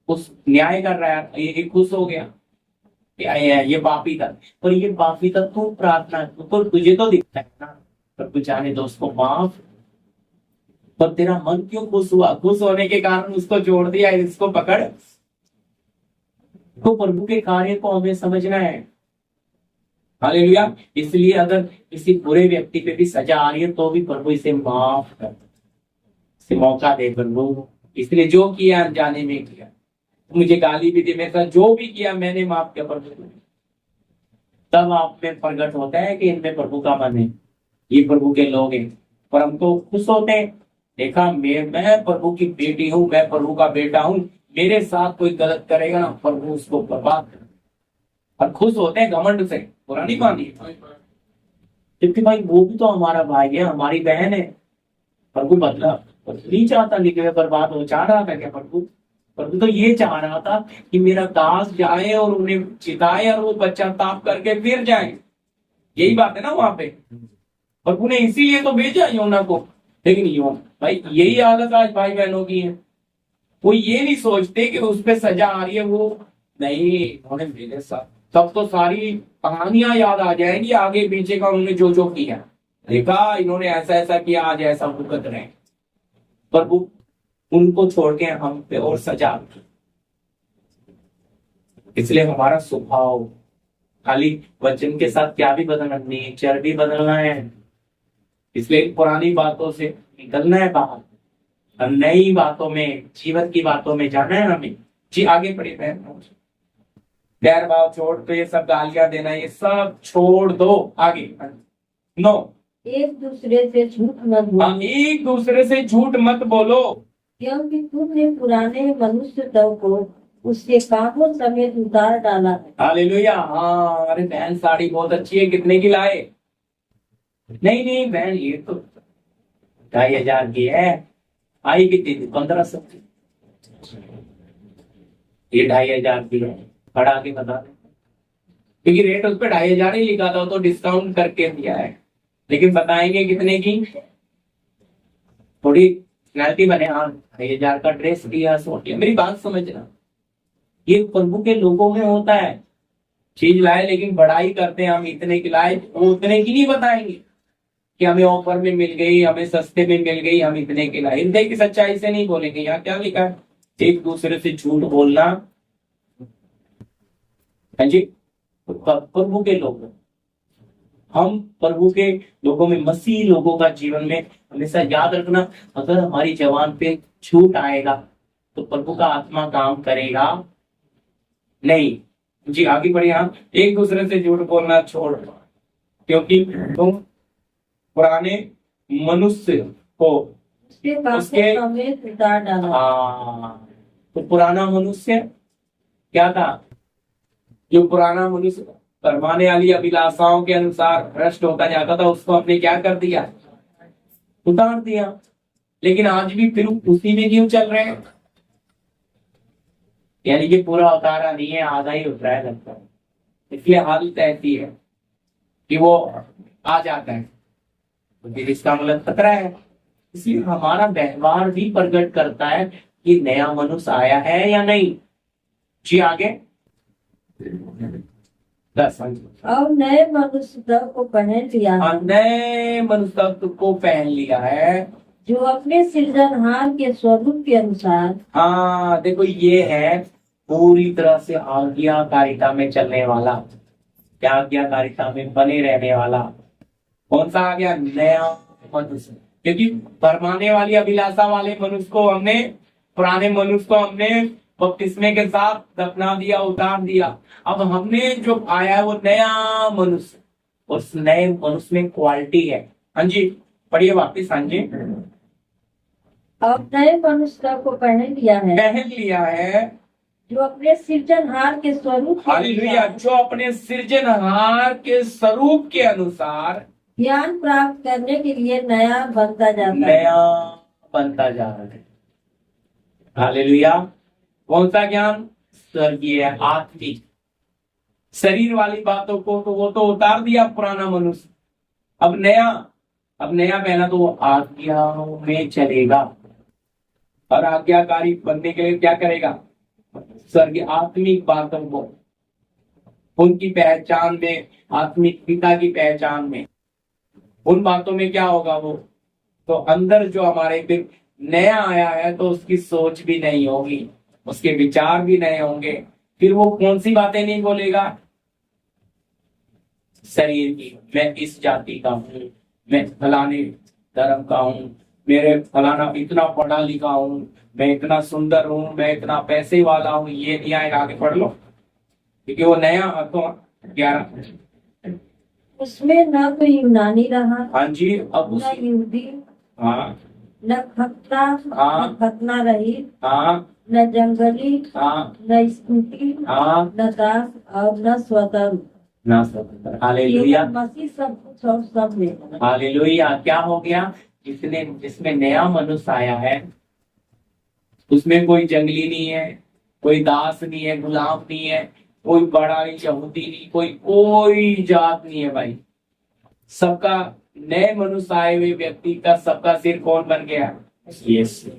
उस न्याय कर रहा है, ये खुश हो गया, ये पापी था, पर ये पापी था, तू प्रार्थना तो तुझे तो दिखता है ना, पर तू चाहे तो उसको माफ। पर तेरा मन क्यों खुश हुआ? खुश होने के कारण उसको जोड़ दिया, इसको पकड़। तो प्रभु के कार्य को हमें समझना है। हालेलुया। इसलिए अगर किसी बुरे व्यक्ति पे भी सजा आ रही है तो भी प्रभु इसे माफ कर, इसे मौका दे प्रभु। इसलिए जो किया अनजाने में किया, मुझे गाली भी दी, मेरे साथ जो भी किया मैंने माफ किया प्रभु। तब आप में प्रकट होता है कि इनमें प्रभु का मन है, ये प्रभु के लोग हैं। पर हम तो खुश होते हैं, देखा मैं प्रभु की बेटी हूँ, मैं प्रभु का बेटा हूँ, मेरे साथ कोई गलत करेगा ना प्रभु उसको बर्बाद कर, और खुश होते हैं घमंड से। पुरानी बात है, क्योंकि भाई वो भी तो हमारा भाई है, हमारी बहन है। प्रभु बदला नहीं चाहता, लेकिन बर्बाद हो चाह रहा था क्या प्रभु? प्रभु तो ये चाह रहा था कि मेरा दास जाए और उन्हें चिताए और वो पश्चाताप करके फिर जाए। यही बात है ना वहां पे। प्रभु ने इसीलिए तो भेजा योना को। लेकिन योना भाई, यही आदत आज भाई बहनों की है, वो ये नहीं सोचते कि उस पर सजा आ रही है, वो नहीं उन्होंने मेरे साथ, तब तो सारी कहानियां याद आ जाएंगी आगे पीछे का, उन्होंने जो जो किया, देखा इन्होंने ऐसा ऐसा किया, आज ऐसा भुगत रहे। प्रभु उनको छोड़ के हम पे और सजा। इसलिए हमारा स्वभाव खाली वचन के साथ क्या भी बदलना, नेचर भी बदलना है। इसलिए पुरानी बातों से निकलना है बाहर, और नई बातों में, जीवन की बातों में जाना है हमें। जी आगे पढ़िए बहन। प्यार भाव छोड़ तो ये सब गालियां देना, ये सब छोड़ दो। आगे 9, एक दूसरे से झूठ मत बोलो, एक दूसरे से झूठ मत बोलो, क्योंकि तुमने पुराने मनुष्य तव को उसके कामों समेत उतार डाला है। हालेलुया। हाँ, अरे बहन साड़ी बहुत अच्छी है, कितने की लाए? नहीं नहीं बहन, ये तो 2500 की है। आई कितनी थी? 1500। ये 2500 की है, खड़ा के बता दे, क्योंकि रेट उस पर 2500 ही लिखा था, तो डिस्काउंट करके दिया है। लेकिन बताएंगे कितने की, थोड़ी पेनल्टी बने। हाँ 2500 का ड्रेस दिया, सोटिया। मेरी बात समझना, ये प्रभु के लोगों में होता है। चीज लाए लेकिन बड़ाई करते हैं, हम इतने की लाए, वो उतने की नहीं बताएंगे कि हमें ऑफर में मिल गई, हमें सस्ते में मिल गई, हम इतने की लाए। हृदय की सच्चाई से नहीं बोलेंगे। यहाँ क्या लिखा है? एक दूसरे से झूठ बोलना। हाँ जी, प्रभु के लोग, हम प्रभु के लोगों में, मसीह लोगों का जीवन में हमेशा याद रखना, अगर हमारी जबान पे झूठ आएगा तो प्रभु का आत्मा काम करेगा नहीं। जी आगे बढ़िए। हम एक दूसरे से झूठ बोलना छोड़, क्योंकि तुम पुराने मनुष्य को उसके कामों समेत उतार डाला। हाँ, तो पुराना मनुष्य क्या था? जो पुराना मनुष्य करवाने वाली अभिलाषाओं के अनुसार भ्रष्ट होता जाता था, उसको आपने क्या कर दिया? उतार दिया। लेकिन आज भी फिर उसी में क्यों चल रहे हैं? यानी कि पूरा उतारा नहीं है, आधा ही उतरा है लगता है। इसलिए हालत ऐसी है कि वो आ जाता है, तो फिर इसका मतलब खतरा है। इसलिए हमारा व्यवहार भी प्रकट करता है कि नया मनुष्य आया है या नहीं। जी आगे 10। और नए मनुष्य तव को पहन लिया है। नए मनुष्य को पहन लिया है। जो अपने सृजनहार के स्वरूप के अनुसार हाँ देखो, ये है पूरी तरह से आज्ञाकारिता में चलने वाला, क्या आज्ञाकारिता में बने रहने वाला। कौन सा आ गया? नया मनुष्य। क्योंकि भरमाने वाली अभिलाषा वाले मनुष्य को हमने, पुराने मनुष्य को हमने बपतिस्मे के साथ दफना दिया, उतार दिया। अब हमने जो आया है वो नया मनुष्य। उस नए मनुष्य में क्वालिटी है। हाँ जी, पढ़िए वापिस। हाँ जी, अब नए मनुष्य को पहन लिया है, पहन लिया है। जो अपने सृजनहार के स्वरूप के हालेलुया, अनुसार जो अपने सृजनहार के स्वरूप के अनुसार ज्ञान प्राप्त करने के लिए नया बनता जाता है। नया बनता जा रहा है। हालेलुया। कौन सा ज्ञान? स्वर्गीय, आत्मिक। शरीर वाली बातों को तो वो तो उतार दिया पुराना मनुष्य। अब नया पहना तो वो आज्ञाओं में चलेगा। और आज्ञाकारी बनने के लिए क्या करेगा? स्वर्गीय आत्मिक बातों को, उनकी पहचान में, आत्मिक पिता की पहचान में, उन बातों में क्या होगा वो तो अंदर जो हमारे फिर नया आया है तो उसकी सोच भी नहीं होगी, उसके विचार भी नहीं होंगे। फिर वो कौन सी बातें नहीं बोलेगा? शरीर की, मैं इस जाति का हूँ, मैं फलाने धर्म का हूँ, मेरे फलाना इतना पढ़ा लिखा हूँ, मैं इतना सुंदर हूँ, मैं इतना पैसे वाला हूँ। ये नहीं आएगा। आगे पढ़ लो, क्योंकि वो नया तो 11। उसमें न तो यूनानी रहा, हाँ जी, अब न यहूदी, हाँ न खतना, हाँ, न खतना रहित, हाँ न जंगली, हाँ न स्तुति, हाँ, न दास और न स्वतंत्र, ना स्वतंत्र। हालेलुया, केवल मसीह सब कुछ और सब में। हालेलुया। क्या हो गया? जिसमें नया मनुष्य आया है उसमें कोई जंगली नहीं है, कोई दास नहीं है, गुलाम नहीं है, कोई बड़ा नहीं, यहूदी नहीं, कोई जात नहीं है भाई। सबका, नए मनुष्य आए हुए व्यक्ति का सबका सिर कौन बन गया? यीशु।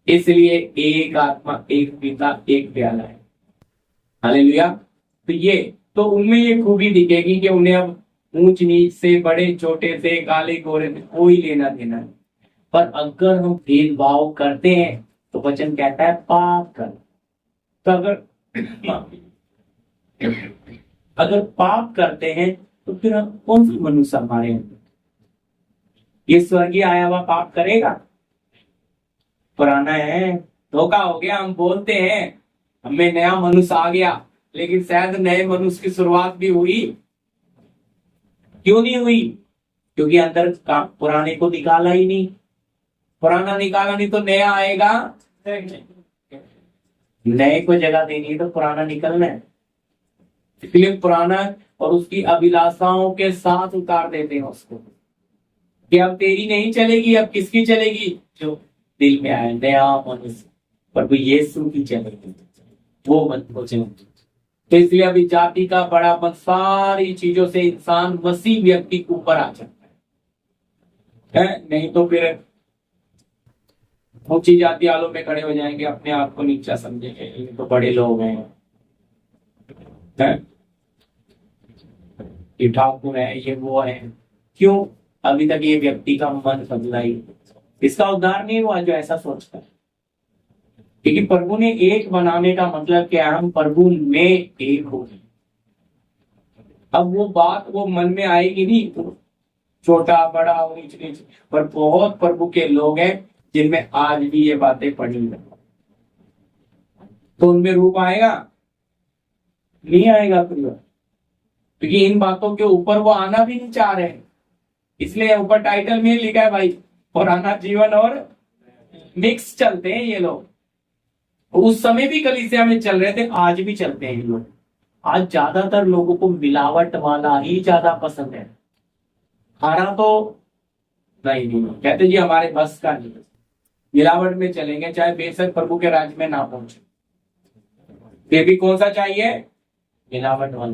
इसलिए एक आत्मा, एक पिता, एक प्याला है। हालेलुया। तो ये तो उनमें ये खूबी दिखेगी कि उन्हें अब ऊंच नीच से, बड़े छोटे से, काले गोरे से कोई लेना देना नहीं। पर अगर हम भेदभाव करते हैं तो वचन कहता है पाप कर। तो अगर पाप करते हैं तो फिर हम कौन सा मनुष्य हमारे अंदर? ये स्वर्गीय आया हुआ पाप करेगा? पुराना है, धोखा हो गया। हम बोलते हैं हमें नया मनुष्य आ गया, लेकिन शायद नए मनुष्य की शुरुआत भी हुई। क्यों नहीं हुई? क्योंकि अंदर का पुराने को निकाला ही नहीं। पुराना निकाला नहीं तो नया आएगा। नए को जगह देनी है तो पुराना निकलना है। इसलिए पुराना और उसकी अभिलाषाओं के साथ उतार देते हैं उसको कि अब तेरी नहीं चलेगी, अब किसकी चलेगी? जो दिल में आए, नया मनुष्य प्रभु यीशु की चलेगी, वो मन को चलेगी। तो इसलिए अभी जाति का बड़ापन, सारी चीजों से इंसान मसीह व्यक्ति के ऊपर आ जाता है। नहीं तो फिर ऊंची जाति वालों में खड़े हो जाएंगे, अपने आप को नीचा समझेंगे, ये तो बड़े लोग हैं, ये ठाकुर है, ये वो है। क्यों? अभी तक ये व्यक्ति का मन बदला ही, इसका उद्धार नहीं हुआ जो ऐसा सोचता है। क्योंकि प्रभु ने एक बनाने का मतलब क्या? हम प्रभु में एक हो। अब वो बात वो मन में आएगी नहीं, तो छोटा बड़ा ऊंच नीच। पर बहुत प्रभु के लोग हैं जिनमें आज भी ये बातें पड़ी है, तो उनमें रूप आएगा? नहीं आएगा प्रिय, क्योंकि इन बातों के ऊपर वो आना भी नहीं चाह रहे। इसलिए ऊपर टाइटल में लिखा है भाई, पुराना जीवन और मिक्स चलते हैं ये लोग। उस समय भी कलीसिया में चल रहे थे, आज भी चलते हैं लोग। आज ज्यादातर लोगों को मिलावट वाला ही ज्यादा पसंद है। खाना तो नहीं कहते जी हमारे बस का नहीं। मिलावट में चलेंगे, चाहे बेशक प्रभु के राज्य में ना पहुंचे, फिर भी कौन सा चाहिए? मिलावट वाला।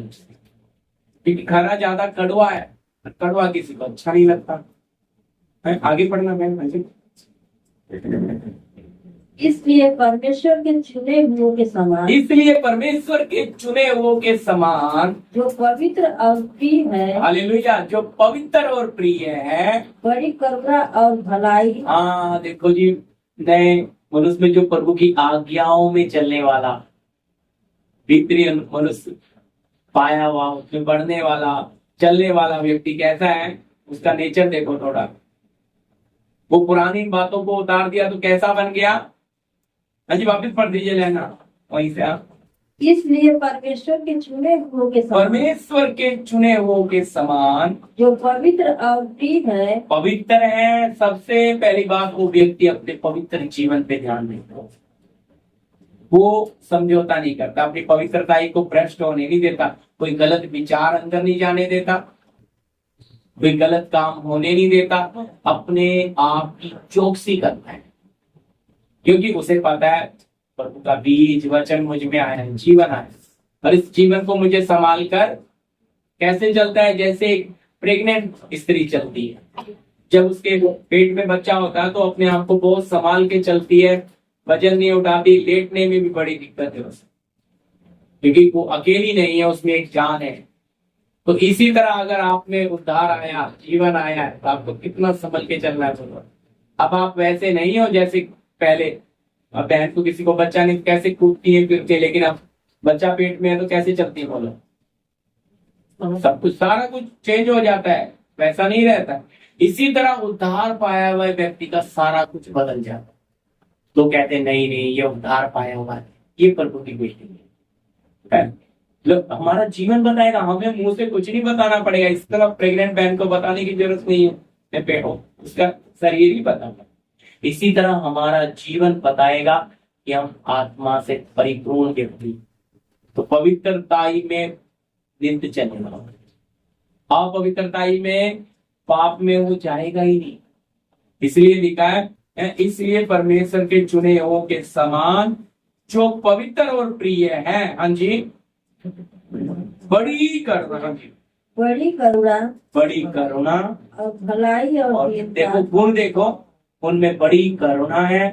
क्योंकि खाना ज्यादा कड़वा है, कड़वा किसी को अच्छा नहीं लगता है। आगे पढ़ना मैं इसलिए परमेश्वर के चुने हुओं के समान इसलिए परमेश्वर के चुने हुओं के समान जो पवित्र और प्रिय है, हालेलुया, जो पवित्र और प्रिय है, बड़ी करुणा और भलाई, हाँ देखो जी, नए मनुष्य में जो प्रभु की आज्ञाओं में चलने वाला भीतरी मनुष्य पाया हुआ, उसमें बढ़ने वाला चलने वाला व्यक्ति कैसा है, उसका नेचर देखो थोड़ा। वो पुरानी बातों को उतार दिया तो कैसा बन गया। हाँ जी, वापिस पढ़ दीजिए लेना वहीं से आप। इसलिए परमेश्वर के चुने हुओं के समान परमेश्वर के चुने हुओं के समान जो पवित्र और प्रिय है, पवित्र है। सबसे पहली बात, वो व्यक्ति अपने पवित्र जीवन पे ध्यान देता है, वो समझौता नहीं करता, अपनी पवित्रता को भ्रष्ट होने नहीं देता, कोई गलत विचार अंदर नहीं जाने देता, कोई गलत काम होने नहीं देता, अपने आप की चौकसी करता है, क्योंकि उसे पता है प्रभु का बीज वचन मुझ में आया है, जीवन आया है, और इस जीवन को मुझे संभाल कर कैसे चलता है, जैसे एक प्रेग्नेंट स्त्री चलती है, जब उसके पेट में बच्चा होता है तो अपने आप को बहुत संभाल के चलती है, वजन नहीं उठाती, लेटने में भी बड़ी दिक्कत है उसे, क्योंकि वो अकेली नहीं है, उसमें एक जान है। तो इसी तरह अगर आप में उद्धार आया, जीवन आया है, तो आपको कितना संभल के चलना चाहिए। अब आप वैसे नहीं हो जैसे पहले, अब बहन को किसी को बच्चा नहीं, कैसे कूदती है फिरती, लेकिन अब बच्चा पेट में है तो कैसे चलती है, बोलो। सब कुछ सारा कुछ चेंज हो जाता है, वैसा नहीं रहता। इसी तरह उद्धार पाया हुआ व्यक्ति का सारा कुछ बदल जाता है। तो कहते नहीं नहीं, ये उद्धार पाया हुआ है, ये प्रभु की बेटी है। हमारा जीवन बताएगा, हमें मुंह से कुछ नहीं बताना पड़ेगा। इस तरह प्रेग्नेंट बहन को बताने की जरूरत नहीं है, पेट हो उसका शरीर ही बताना। इसी तरह हमारा जीवन बताएगा कि हम आत्मा से परिपूर्ण व्यक्ति, तो पवित्रताई में नित्य चलेगा, अपवित्रताई में पाप में वो जाएगा ही नहीं। इसलिए लिखा है, इसलिए परमेश्वर के चुने हुओं के समान जो पवित्र और प्रिय है, हाँ जी, बड़ी करुणा, बड़ी करुणा बड़ी करुणा और भलाई और देखो दीनता, गुण देखो, उनमें बड़ी करुणा है,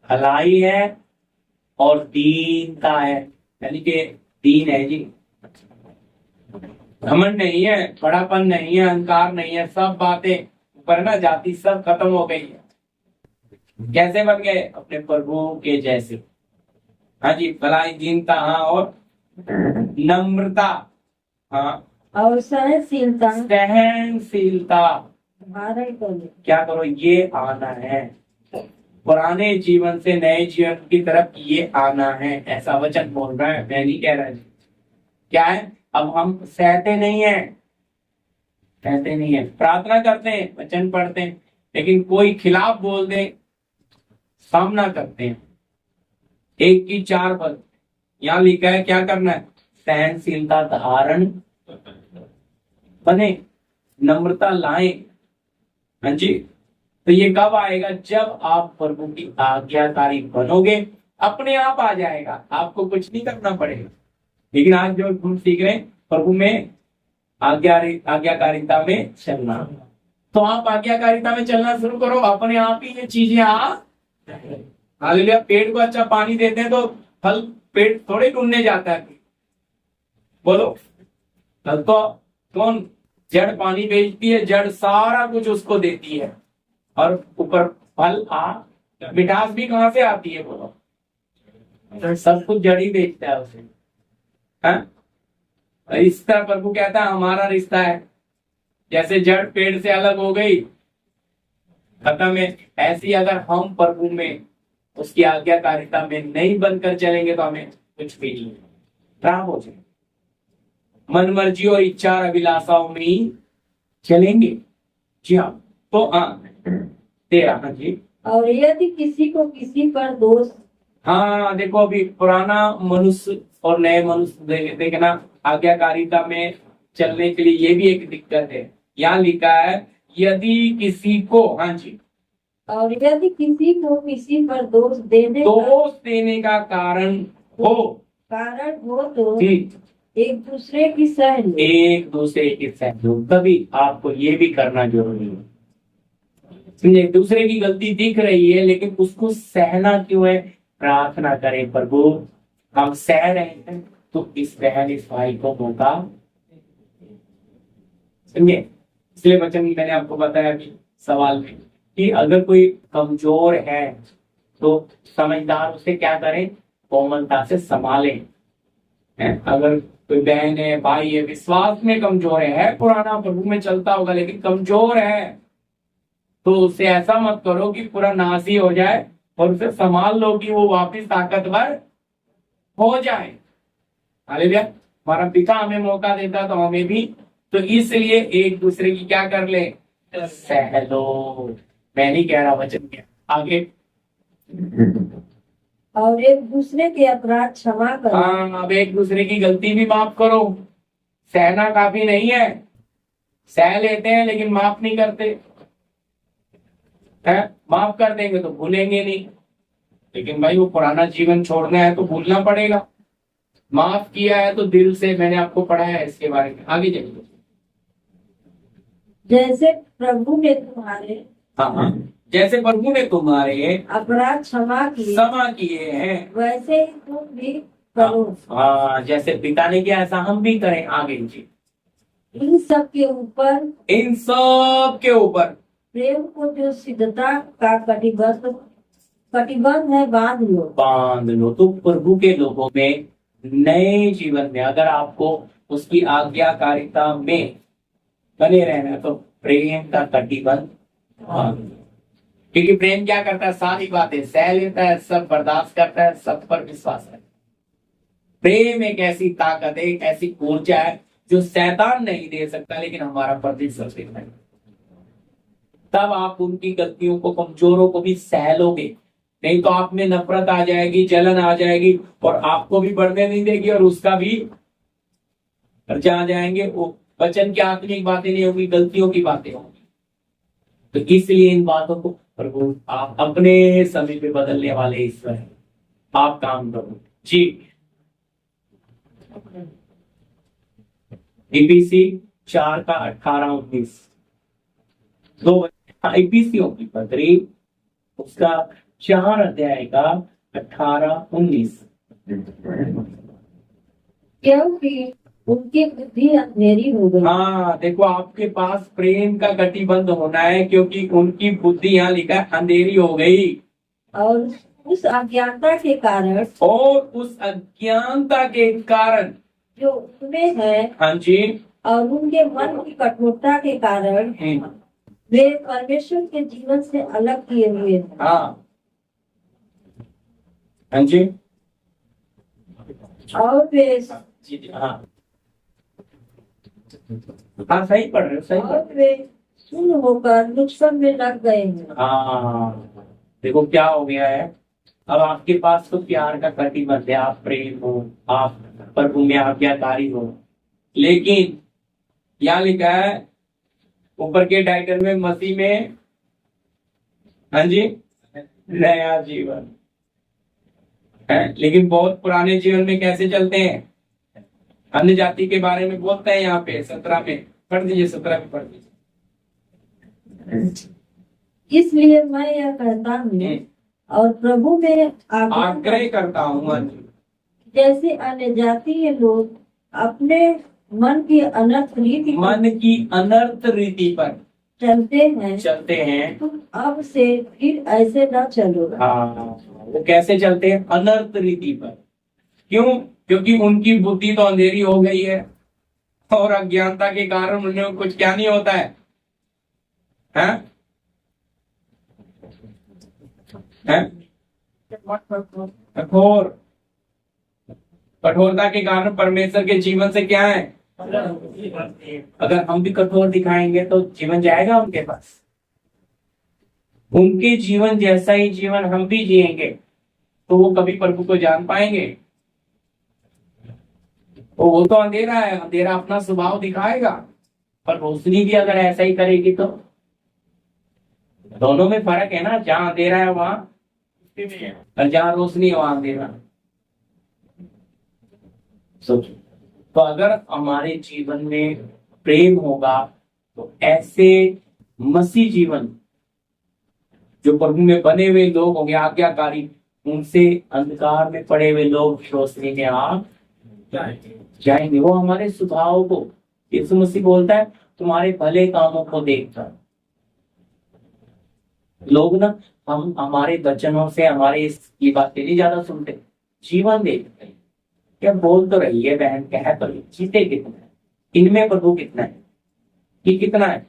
भलाई है और दीनता है, यानी कि दीन है जी, घमंड नहीं है, बड़ापन नहीं है, अहंकार नहीं है, सब बातें ऊपर ना जाति सब खत्म हो गई है। कैसे बन गए, अपने प्रभु के जैसे। हाँ जी, भलाई, दीनता, हाँ, और नम्रता, हाँ, और सहनशीलता, सहनशीलता, धारण करो। क्या करो, ये आना है। पुराने जीवन से नए जीवन की तरफ ये आना है, ऐसा वचन बोल रहा है, मैं नहीं कह रहा जी। क्या है, अब हम सहते नहीं है, सहते नहीं है, प्रार्थना करते हैं, वचन पढ़ते हैं, लेकिन कोई खिलाफ बोल दे, सामना करते हैं। एक की चार पद यहाँ लिखा है, क्या करना है, सहनशीलता धारण बने, नम्रता लाए। हाँ जी, तो ये कब आएगा, जब आप प्रभु की आज्ञाकारी बनोगे, अपने आप आ जाएगा, आपको कुछ नहीं करना पड़ेगा। लेकिन आज जो हम सीख रहे हैं, प्रभु में आज्ञाकारिता में चलना, तो आप आज्ञाकारिता में चलना शुरू करो, अपने आप ही ये चीजें हालेलुया। पेड़ को अच्छा पानी देते हैं तो फल पेड़ थोड़े ढूंढने जाता है, बोलो। फल तो कौन, जड़ पानी बेचती है, जड़ सारा कुछ उसको देती है, और ऊपर फल मिठास भी कहां से आती है, बोलो। सब कुछ जड़ ही बेचता है उसे, हाँ? इस तरह प्रभु कहता है हमारा रिश्ता है, जैसे जड़ पेड़ से अलग हो गई, खत्म है, ऐसी अगर हम प्रभु में उसकी आज्ञाकारिता में नहीं बनकर चलेंगे तो हमें कुछ भी नहीं, खराब हो जाए, मन मर्जी और इच्छा और अभिलाषाओं में ही चलेंगे। जी हाँ, तो तेरा, हाँ जी। और यदि किसी को किसी पर दोष, हाँ देखो, अभी पुराना मनुष्य और नए मनुष्य देखना, आज्ञाकारिता में चलने के लिए ये भी एक दिक्कत है। यहाँ लिखा है, यदि किसी को, हाँ जी, और यदि किसी को किसी पर दोष देने का कारण हो तो एक दूसरे की सह लो। एक दूसरे की सह लो। तभी आपको ये भी करना जरूरी है, समझे? दूसरे की गलती दिख रही है लेकिन उसको सहना क्यों है? प्रार्थना करें, प्रभु हम सह रहे हैं तो इस बहन इस भाई को मौका, समझे? इसलिए वचन मैंने आपको बताया अभी सवाल में कि अगर कोई कमजोर है तो समझदार उसे क्या करें? कोमलता से संभालें। अगर कोई बहन है, भाई है, विश्वास में कमजोर है, पुराना प्रभु में चलता होगा लेकिन कमजोर है, तो उसे ऐसा मत करो कि पूरा नाश ही हो जाए, और उसे संभाल लो कि वो वापस ताकतवर हो जाए। हालेलुया। हमारा पिता हमें मौका देता तो हमें भी, तो इसलिए एक दूसरे की क्या कर ले? सह लो। मैं नहीं कह रहा, वचन क्या आगे। और एक दूसरे के अपराध क्षमा करो। हाँ, अब एक दूसरे की गलती भी माफ करो। सहना काफी नहीं है, सह लेते हैं लेकिन माफ नहीं करते हैं। माफ कर देंगे तो भूलेंगे नहीं, लेकिन भाई वो पुराना जीवन छोड़ना है तो भूलना पड़ेगा। माफ किया है तो दिल से, मैंने आपको पढ़ाया है इसके बारे में, आगे चलिए। जैसे प्रभु ने तुम्हारे हाँ, जैसे प्रभु ने तुम्हारे अपराध क्षमा किए हैं वैसे ही तुम भी करो। हाँ, जैसे पिता ने किया ऐसा हम भी करें। आगे जी। इन सब के ऊपर प्रेम को जो सिद्धता का कटिबंध है बांध लो। तो प्रभु के लोगों में नए जीवन में अगर आपको उसकी आज्ञाकारिता में बने रहना है तो प्रेम का कटिबंध बांध लो। क्योंकि प्रेम क्या करता है? सारी बातें सह लेता है, सब बर्दाश्त करता है, सब पर विश्वास है। प्रेम एक ऐसी ताकत है, एक ऐसी ऊर्जा है जो शैतान नहीं दे सकता लेकिन हमारा परमेश्वर देता है। तब आप उनकी गलतियों को, कमजोरों को भी सह लोगे, नहीं तो आप में नफरत आ जाएगी, जलन आ जाएगी और आपको भी बढ़ने नहीं देगी और उसका भी जा जाएंगे। वो वचन की आत्मिक बातें नहीं होगी, गलतियों की बातें होंगी। तो इसलिए इन बातों को प्रभु आप अपने समय पे बदलने वाले ईश्वर हैं, आप काम करो जी। ईपीसी 4 का 18-19 दो ईपीसीओ की पत्री उसका 4 अध्याय का 18-19। क्योंकि उनकी बुद्धि अंधेरी हो गई। हाँ, देखो आपके पास प्रेम का कटिबंध होना है क्योंकि उनकी बुद्धि, यहाँ लिखा है, अंधेरी हो गई। और उस अज्ञानता के कारण जो उनमें है, हाँ जी, और उनके मन की कठोरता के कारण वे परमेश्वर के जीवन से अलग किए हुए हैं। हाँ जी, और वे हाँ हाँ, सही पढ़ रहे हो, सही पढ़ और वे सुन होकर नुकसान में लग गए हैं। हाँ, देखो क्या हो गया है। अब आपके पास तो प्यार का कटिबंध है, आप प्रेम हो, आप प्रभु में आज्ञाकारी हो, लेकिन क्या लिखा है ऊपर के टाइटल में? मसीह में, हाँ जी, नया जीवन है। लेकिन बहुत पुराने जीवन में कैसे चलते हैं? अन्य जाति के बारे में बोलते हैं यहाँ पे 17 में, पढ़ दीजिए, 17 में पढ़ दीजिए। इसलिए मैं यह कहता हूँ और प्रभु में आग्रह करता हूँ, जैसे अन्य जातीय लोग अपने मन की अनर्थ रीति पर चलते हैं, तुम अब से फिर ऐसे न चलो। हाँ, वो कैसे चलते हैं? अनर्थ रीति पर। क्यों? क्योंकि उनकी बुद्धि तो अंधेरी हो गई है और अज्ञानता के कारण उन्हें कुछ क्या नहीं होता है, हैं? कठोरता के कारण परमेश्वर के जीवन से क्या है? अगर हम भी कठोर दिखाएंगे तो जीवन जाएगा उनके पास। उनके जीवन जैसा ही जीवन हम भी जिएंगे तो वो कभी प्रभु को जान पाएंगे? वो तो अंधेरा है, अंधेरा अपना स्वभाव दिखाएगा, पर रोशनी भी अगर ऐसा ही करेगी तो दोनों में फर्क है ना। जहां अंधेरा है वहां, और जहां रोशनी है वहां अंधेरा। सोचो, तो अगर हमारे जीवन में प्रेम होगा तो ऐसे मसीह जीवन जो प्रभु में बने हुए लोग होंगे आज्ञाकारी, उनसे अंधकार में पड़े हुए लोग रोशनी में आ जाएंगे। वो हमारे स्वभाव को, यीशु मसीह बोलता है तुम्हारे भले कामों को देखकर लोग ना, हम हमारे वचनों से हमारे ये बातें नहीं ज्यादा सुनते, जीवन देखते हैं। क्या बोल तो रही है बहन, कह तो रही, जीते कितना है, इनमें प्रभु कितना है, ये कितना है।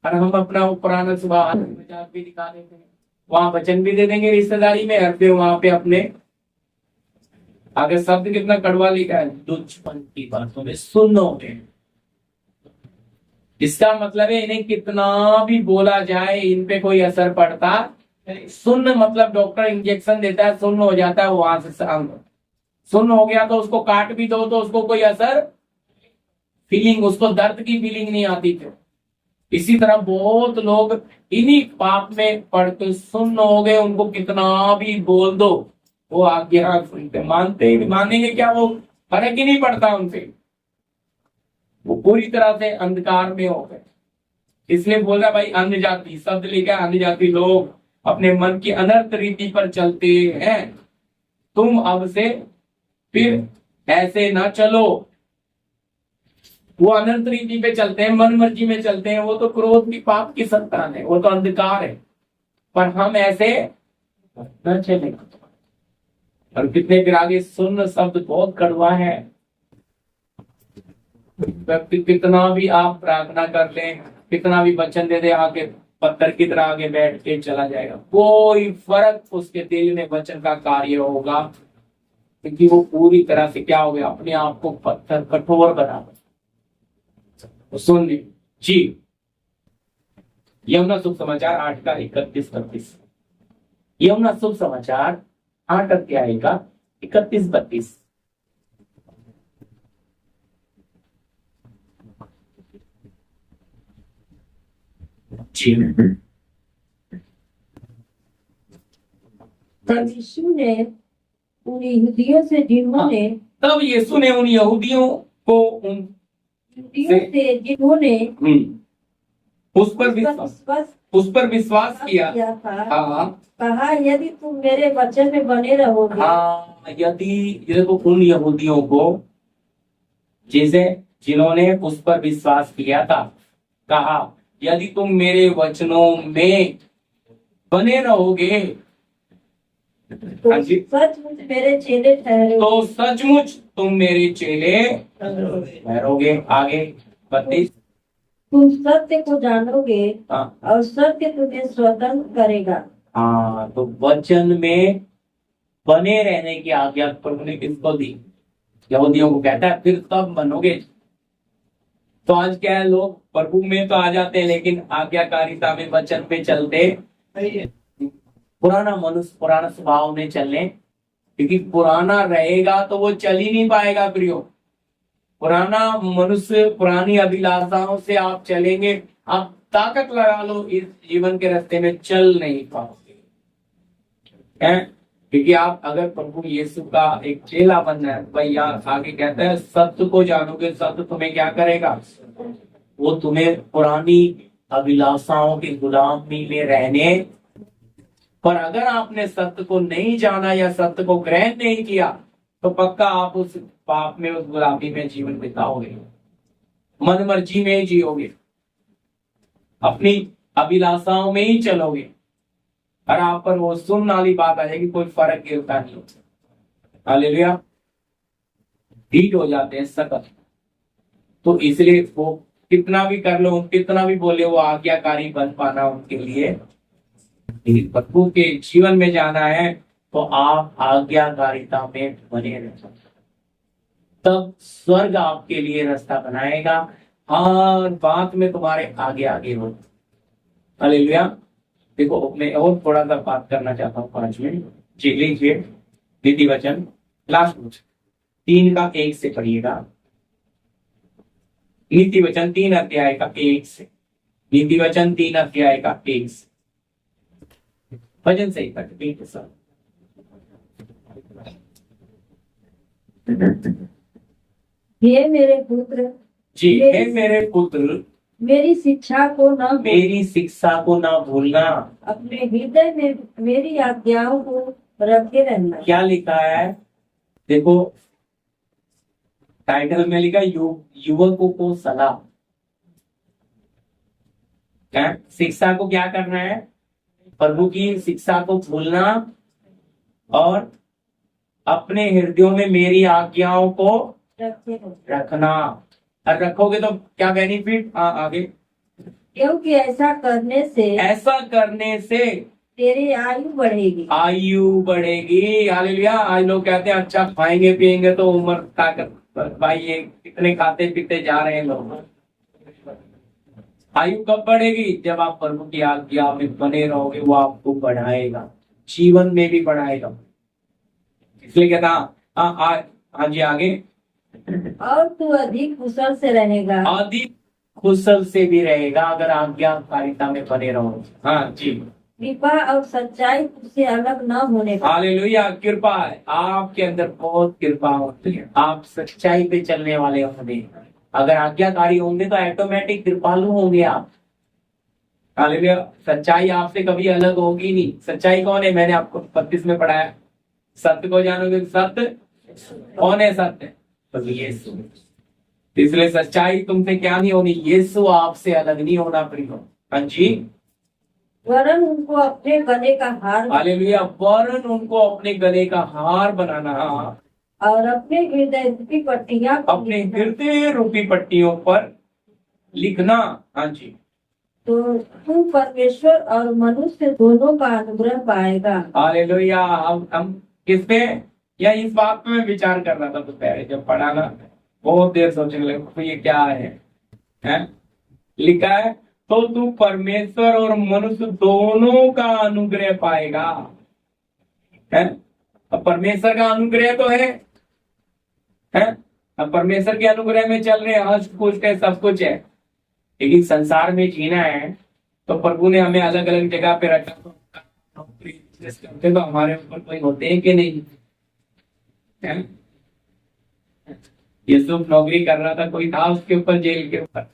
और हम अपना वो पुराना स्वभाव मजाक भी दिखा देते हैं, वहां वचन भी दे देंगे रिश्तेदारी में, और फिर वहां पे अपने आगे शब्द कितना कड़वा लिखा है, दुष्मन की बातों में सुनोगे। इसका मतलब है इन्हें कितना भी बोला जाए इन पे कोई असर पड़ता नहीं। सुन्न मतलब डॉक्टर इंजेक्शन देता है, सुन्न हो जाता है, वहां से सुन्न हो गया तो उसको काट भी दो तो उसको कोई असर, फीलिंग, उसको दर्द की फीलिंग नहीं आती थी। इसी तरह बहुत लोग इन्हीं पाप में पड़ के सुन्न हो गए, उनको कितना भी बोल दो वो आज्ञा सुनते, मानते मानेंगे क्या, वो फर्क ही नहीं पड़ता उनसे, वो पूरी तरह से अंधकार में हो गए। इसलिए बोल रहा भाई अन्य जाति, शब्द लिखा अन्य जाति लोग अपने मन की अनर्थ रीति पर चलते हैं, तुम अब से फिर ऐसे ना चलो। वो अनंत रीति पे चलते हैं, मन मर्जी में चलते हैं, वो तो क्रोध की पाप की संतान है, वो तो अंधकार है। पर हम ऐसे न चलें। और कितने फिर आगे सुन शब्द बहुत कड़वा है। व्यक्ति कितना भी आप प्रार्थना कर लें, कितना भी वचन दे दे, आगे पत्थर की तरह आगे बैठ के चला जाएगा, कोई फर्क उसके दिल में वचन का कार्य होगा, क्योंकि वो पूरी तरह से क्या हो गया, अपने आप को पत्थर कठोर बना। सुन ली जी, यमुना शुभ समाचार 8 का 31-32। यमुना शुभ समाचार 8 अध्याय का 31-32। जी तब यीशु ने उन यहूदियों से जिन्होंने तब यीशु ने उन यहूदियों को उन जिन्होंने उस पर विश्वास किया था, हाँ, कहा यदि तुम मेरे वचन में बने रहोगे। हाँ, यदि देखो उन यहूदियों को जिन्होंने उस पर विश्वास किया था, कहा यदि तुम मेरे वचनों में बने रहोगे तो सचमुच मेरे चेले ठहरोगे। तो सचमुच तुम मेरे चेले ठहरोगे। आगे 32। तुम सत्य को जानोगे हाँ, और सत्य तुम्हें स्वतंत्र करेगा। हाँ, तो वचन में बने रहने की आज्ञा प्रभु ने किसको दी, यहूदियों को। कहता है फिर तब बनोगे। तो आज क्या है, लोग प्रभु में तो आ जाते हैं लेकिन आज्ञाकारिता में वचन पे चलते पुराना मनुष्य, पुराना स्वभाव में चलने, क्योंकि पुराना रहेगा तो वो चल ही नहीं पाएगा प्रियो। पुराना मनुष्य पुरानी अभिलाषाओं से आप चलेंगे, आप ताकत लगा लो इस जीवन के रास्ते में, चल नहीं पाओगे। क्योंकि आप अगर प्रभु यीशु का एक चेला बनना है, भाई यार आगे कहता है सत्य को जानोगे, सत्य तुम्हें क्या करेगा, वो तुम्हें पुरानी अभिलाषाओं की गुलामी में रहने। पर अगर आपने सत्य को नहीं जाना या सत्य को ग्रहण नहीं किया तो पक्का आप उस पाप में, उस गुलामी में जीवन बिताओगे, मन मर्जी में ही जियोगे, अपनी अभिलाषाओं में ही चलोगे, और आप पर वो सुनने वाली बात आ जाएगी, कोई फर्क गिरता नहीं। हालेलुया। हीट हो जाते हैं सख्त। तो इसलिए वो कितना भी कर लो, कितना भी बोले, वो आज्ञाकारी बन पाना उनके लिए, प्रभु के जीवन में जाना है तो आप आज्ञाकारिता में बने रहो, तब स्वर्ग आपके लिए रास्ता बनाएगा, हर बात में तुम्हारे आगे आगे हो। हालेलुया। देखो मैं और थोड़ा सा बात करना चाहता हूँ 5 मिनट। जी लीजिए नीति वचन लास्ट 3 का 1 से पढ़िएगा। नीति वचन 3 अध्याय का 1 से, नीति वचन 3 अध्याय का 1 से, भजन से ही तक के साथ। हे मेरे पुत्र, जी हे मेरे पुत्र, मेरी शिक्षा को न भूल, मेरी शिक्षा को ना भूलना। अपने हृदय में मेरी आज्ञाओं को रखे रहना। क्या लिखा है देखो, टाइटल में लिखा युवकों को सलाह है। शिक्षा को क्या करना है? प्रभु की शिक्षा को भूलना और अपने हृदयों में मेरी आज्ञाओं को रखे रहना। रखना। और रखोगे तो क्या बेनिफिट? हाँ आगे। क्योंकि ऐसा करने से तेरी आयु बढ़ेगी। आयु बढ़ेगी। हालेलुया। आज लोग कहते हैं अच्छा खाएंगे पिएंगे तो उम्र ताकत, भाई ये कितने खाते पीते जा रहे हैं लोग। आयु कब बढ़ेगी? जब आप प्रभु की आज्ञा में बने रहोगे, वो आपको बढ़ाएगा, जीवन में भी बढ़ाएगा। इसलिए कहता हाँ जी आगे। और तू अधिक कुशल से रहेगा। अधिक कुशल से भी रहेगा अगर आज्ञाकारिता में बने रहो। हाँ जी। कृपा और सच्चाई तुझसे अलग न होने का। हालेलुया। कृपा है, आपके अंदर बहुत कृपा होती है। आप सच्चाई पे चलने वाले होंगे। अगर आज्ञाकारी होंगे तो ऑटोमेटिक कृपालु होंगे आप। हालेलुया। सच्चाई आपसे कभी अलग होगी नहीं। सच्चाई कौन है? मैंने आपको 32 में पढ़ाया, सत्य को जानोगे। सत्य कौन है? सत्य तो यीशु। इसलिए सच्चाई तुमसे क्या नहीं होनी? यीशु आपसे अलग नहीं होना प्रिय। हाँ जी। वरन उनको अपने गले का हार, हालेलुया। वरन उनको अपने गले का हार बनाना और अपने हृदय रूपी पट्टियां अपने हृदय रूपी पट्टियों पर लिखना। हाँ जी। तो तू परमेश्वर और मनुष्य दोनों का अनुग्रह पाएगा। हालेलुया। हम किस पे या इस बात पे मैं विचार कर रहा था दोपहर जब पढ़ा ना, बहुत देर सोचने लगा तो ये क्या है? लिखा है तो तू परमेश्वर और मनुष्य दोनों का अनुग्रह पाएगा। है? अब परमेश्वर का अनुग्रह तो है? अब परमेश्वर के अनुग्रह में चल रहे हैं, हंस खुश है, सब कुछ है। लेकिन संसार में जीना है तो प्रभु ने हमें अलग अलग जगह पे रखा। तो हमारे ऊपर कोई होते हैं कि नहीं? यूसुफ नौकरी कर रहा था, कोई था उसके ऊपर जेल के ऊपर,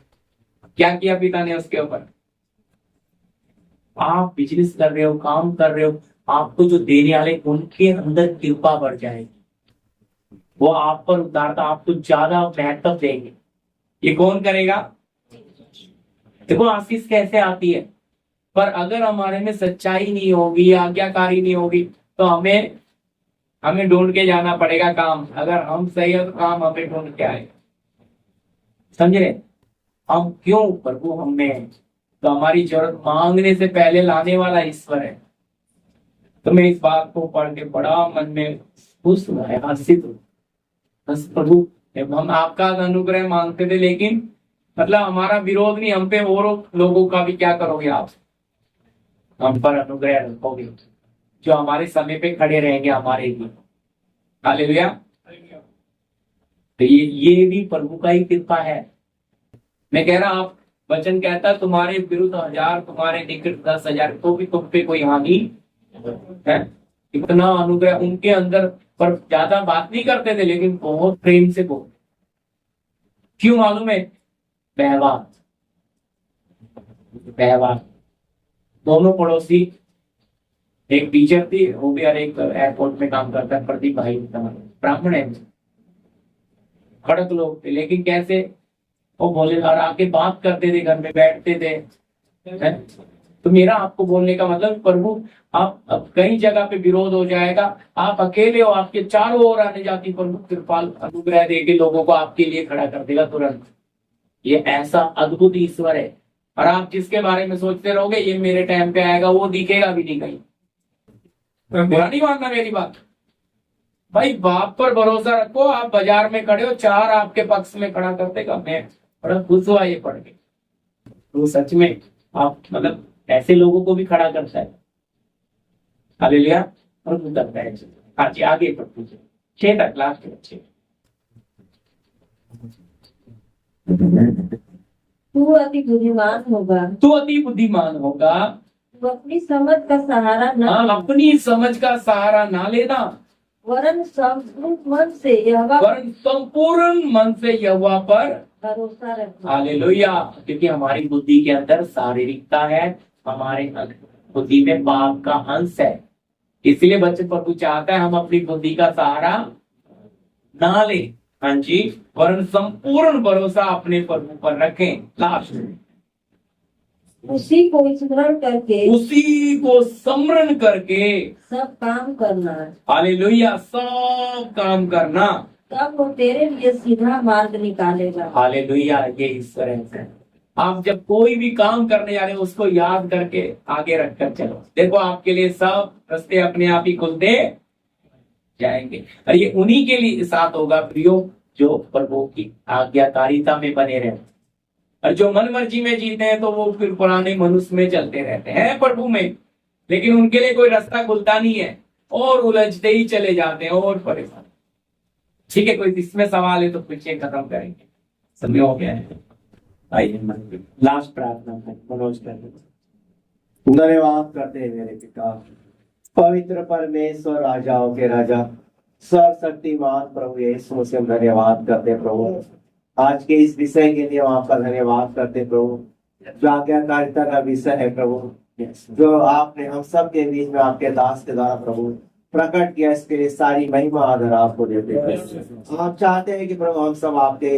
क्या किया पिता ने उसके ऊपर? आप बिजनेस कर रहे हो, काम कर रहे हो, आपको जो देने वाले उनके अंदर कृपा बढ़ जाएगी, वो आप पर उतारता आपको ज्यादा महत्व देंगे। ये कौन करेगा? देखो आशीष कैसे आती है, पर अगर हमारे में सच्चाई नहीं होगी, आज्ञाकारी नहीं होगी, तो हमें ढूंढ के जाना पड़ेगा काम। अगर हम सही है तो काम हमें ढूंढ के आएगा। समझ रहे? हम क्यों? प्रभु हमें है तो हमारी जरूरत मांगने से पहले लाने वाला ईश्वर है। तो मैं इस बात को पढ़ के बड़ा मन में खुश हुआ है, हर्षित हूँ। बस प्रभु हम आपका अनुग्रह मांगते थे, लेकिन मतलब हमारा विरोध नहीं, हम पे और लोगों का भी क्या करोगे आप? हम पर अनुग्रह रखोगे जो हमारे समय पे खड़े रहेंगे हमारे लिए। हालेलुया। तो ये भी प्रभु का ही कृपा है। मैं कह रहा, आप वचन कहता तुम्हारे विरुद्ध 1000, तुम्हारे निकट 10,000, तो भी तुम पे कोई हानि है। इतना अनुग्रह उनके अंदर, पर ज्यादा बात नहीं करते थे लेकिन बहुत प्रेम से बोल। क्यों मालूम है? व्यवहार। दोनों पड़ोसी, एक टीचर थी, वो भी एक एयरपोर्ट में काम करता है, प्रदीप भाई, ब्राह्मण है, खड़क लोग थे, लेकिन कैसे वो बोले और आके बात करते थे, घर में बैठते थे। तो मेरा आपको बोलने का मतलब, प्रभु आप अब कई जगह पे विरोध हो जाएगा, आप अकेले हो, आपके चारों ओर आने जाती, प्रभु कृपाल अनुग्रह देके लोगों को आपके लिए खड़ा कर देगा तुरंत। ये ऐसा अद्भुत ईश्वर है। और आप जिसके बारे में सोचते रहोगे ये मेरे टाइम पे आएगा, वो दिखेगा भी नहीं कहीं। बुरा नहीं मानना मेरी बात भाई, बाप पर भरोसा रखो। आप बाजार में खड़े हो, 4 आपके पक्ष में खड़ा कर देगा। मैं बड़ा खुश हुआ ये पढ़ के, तो सच में आप मतलब ऐसे लोगों को भी खड़ा करता है। हालेलुया। और करता है। हाँ जी आगे पढ़ 6 तक, लास्ट के बच्चे। तू अति बुद्धिमान होगा। तू अति बुद्धिमान होगा। तू अपनी समझ का सहारा न, अपनी समझ का सहारा ना लेना, वरन संपूर्ण मन से यहोवा वरन संपूर्ण मन से यहोवा पर भरोसा रखो। हालेलुया। क्योंकि हमारी बुद्धि के अंदर शारीरिकता है, हमारे बुद्धि में पाप का अंश है, इसलिए बच्चे प्रभु चाहता है हम अपनी बुद्धि का सहारा ना ले। हाँ जी, वरन संपूर्ण भरोसा अपने प्रभु पर रखें। लास्ट, उसी को स्मरण करके उसी को स्मरण करके सब काम करना, हालेलुया, सब काम करना। तब वो तेरे लिए सीधा मार्ग निकालेगा। हालेलुया, ये ईश्वर है। आप जब कोई भी काम करने जा रहे हो उसको याद करके आगे रखकर चलो, देखो आपके लिए सब रास्ते अपने आप ही खुलते जाएंगे। और ये उन्हीं के लिए साथ होगा प्रियो जो प्रभु की आज्ञाकारिता में बने रहते, और जो मन मर्जी में जीते हैं तो वो फिर पुराने मनुष्य में चलते रहते हैं प्रभु में, लेकिन उनके लिए कोई रास्ता खुलता नहीं है और उलझते ही चले जाते हैं और परेशान। ठीक है, कोई इसमें सवाल है तो पूछिए, खत्म करेंगे, समय हो गया है। आइए लास्ट प्रार्थना मनोज कर। धन्यवाद करते हैं मेरे पिता, पवित्र परमेश्वर, राजाओं के राजा, सर्वशक्तिमान प्रभु यीशु मसीह, धन्यवाद करते हैं प्रभु आज के इस विषय के लिए। हम आपका धन्यवाद करते हैं प्रभु, जो आज्ञाकारिता का विषय है प्रभु, जो आपने हम सब के बीच में आपके दास के द्वारा प्रभु प्रकट किया, इसके लिए सारी महिमा आदर आपको देते हैं। हम चाहते हैं कि प्रभु हम सब आपके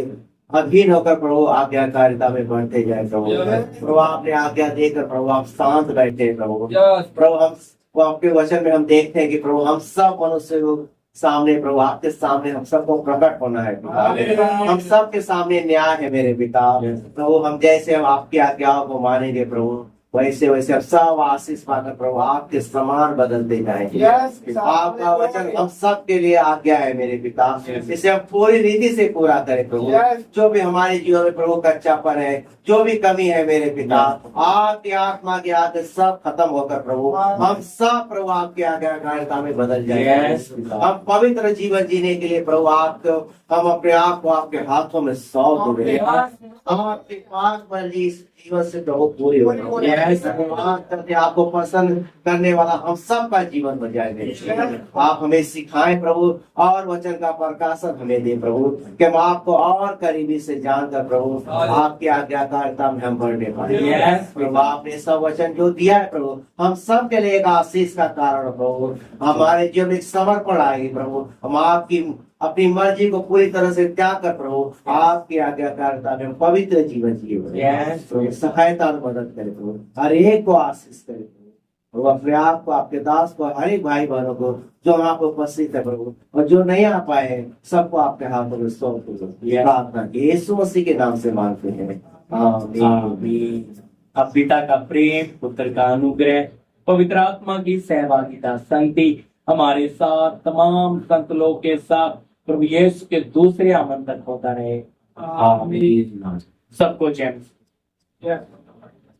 अधीन होकर प्रभु आज्ञाकारिता में बढ़ते जाए प्रभु। प्रभु आपने आज्ञा देकर प्रभु आप शांत बैठे हैं प्रभु। प्रभु हम वो आपके वचन में हम देखते हैं कि प्रभु हम सब मनुष्य को सामने प्रभु आपके सामने हम सबको प्रकट होना है पिता। हम सबके सामने न्याय है मेरे पिता। प्रभु हम जैसे हम आपकी आज्ञाओं को मानेंगे प्रभु, वैसे वैसे हम सब आशीष पाकर प्रभु आपके समान बदलते जाएंगे। आपका वचन हम सब के लिए आज्ञा है मेरे पिता, इसे हम पूरी रीति से पूरा करें प्रभु। जो भी हमारे जीवन में प्रभु कच्चापन है, जो भी कमी है मेरे पिता, आपकी आत्मा के आगे सब खत्म होकर प्रभु हम सब प्रभु आपकी आज्ञाकारिता में बदल जाएंगे। हम पवित्र जीवन जीने के लिए प्रभु आपको हम अपने आप को आपके हाथों में सौंप देंगे। हम आपके पास मर्जी इस जीवन से प्रभु पूरी हो करके आपको पसंद करने वाला हम सब का जीवन बन जाएंगे। आप हमें सिखाएं प्रभु, और वचन का प्रकाशन हमें दे प्रभु, कि हम आपको और करीबी से जानकर प्रभु आपकी आज्ञाकारिता में हम बढ़ने पाए। प्रभु आपने सब वचन जो दिया है प्रभु हम सब के लिए एक आशीष का कारण हो प्रभु। हमारे जीवन में समर्पण आएगी प्रभु, हम आपकी अपनी मर्जी को पूरी तरह से त्याग कर प्रभु आपकी आज्ञाकारिता में पवित्र जीवन जिए। सहायता और मदद करे प्रभु, हर एक को आशीष करे प्रभु। अपने आप को आपके दास को हर एक भाई बहनों को जो हम आपको उपस्थित है प्रभु, और जो नहीं आ पाए सबको आपके हाथों में सौंप दो। प्रार्थना यीशु मसीह के नाम से मांगते हैं, आमीन। अब पिता का प्रेम, पुत्र का अनुग्रह, पवित्र आत्मा की सहभागिता, संगति हमारे साथ तमाम संत लोग के साथ प्रभु यीशु के दूसरे आगमन तक होता रहे। आमीन। सबको जय मसीह।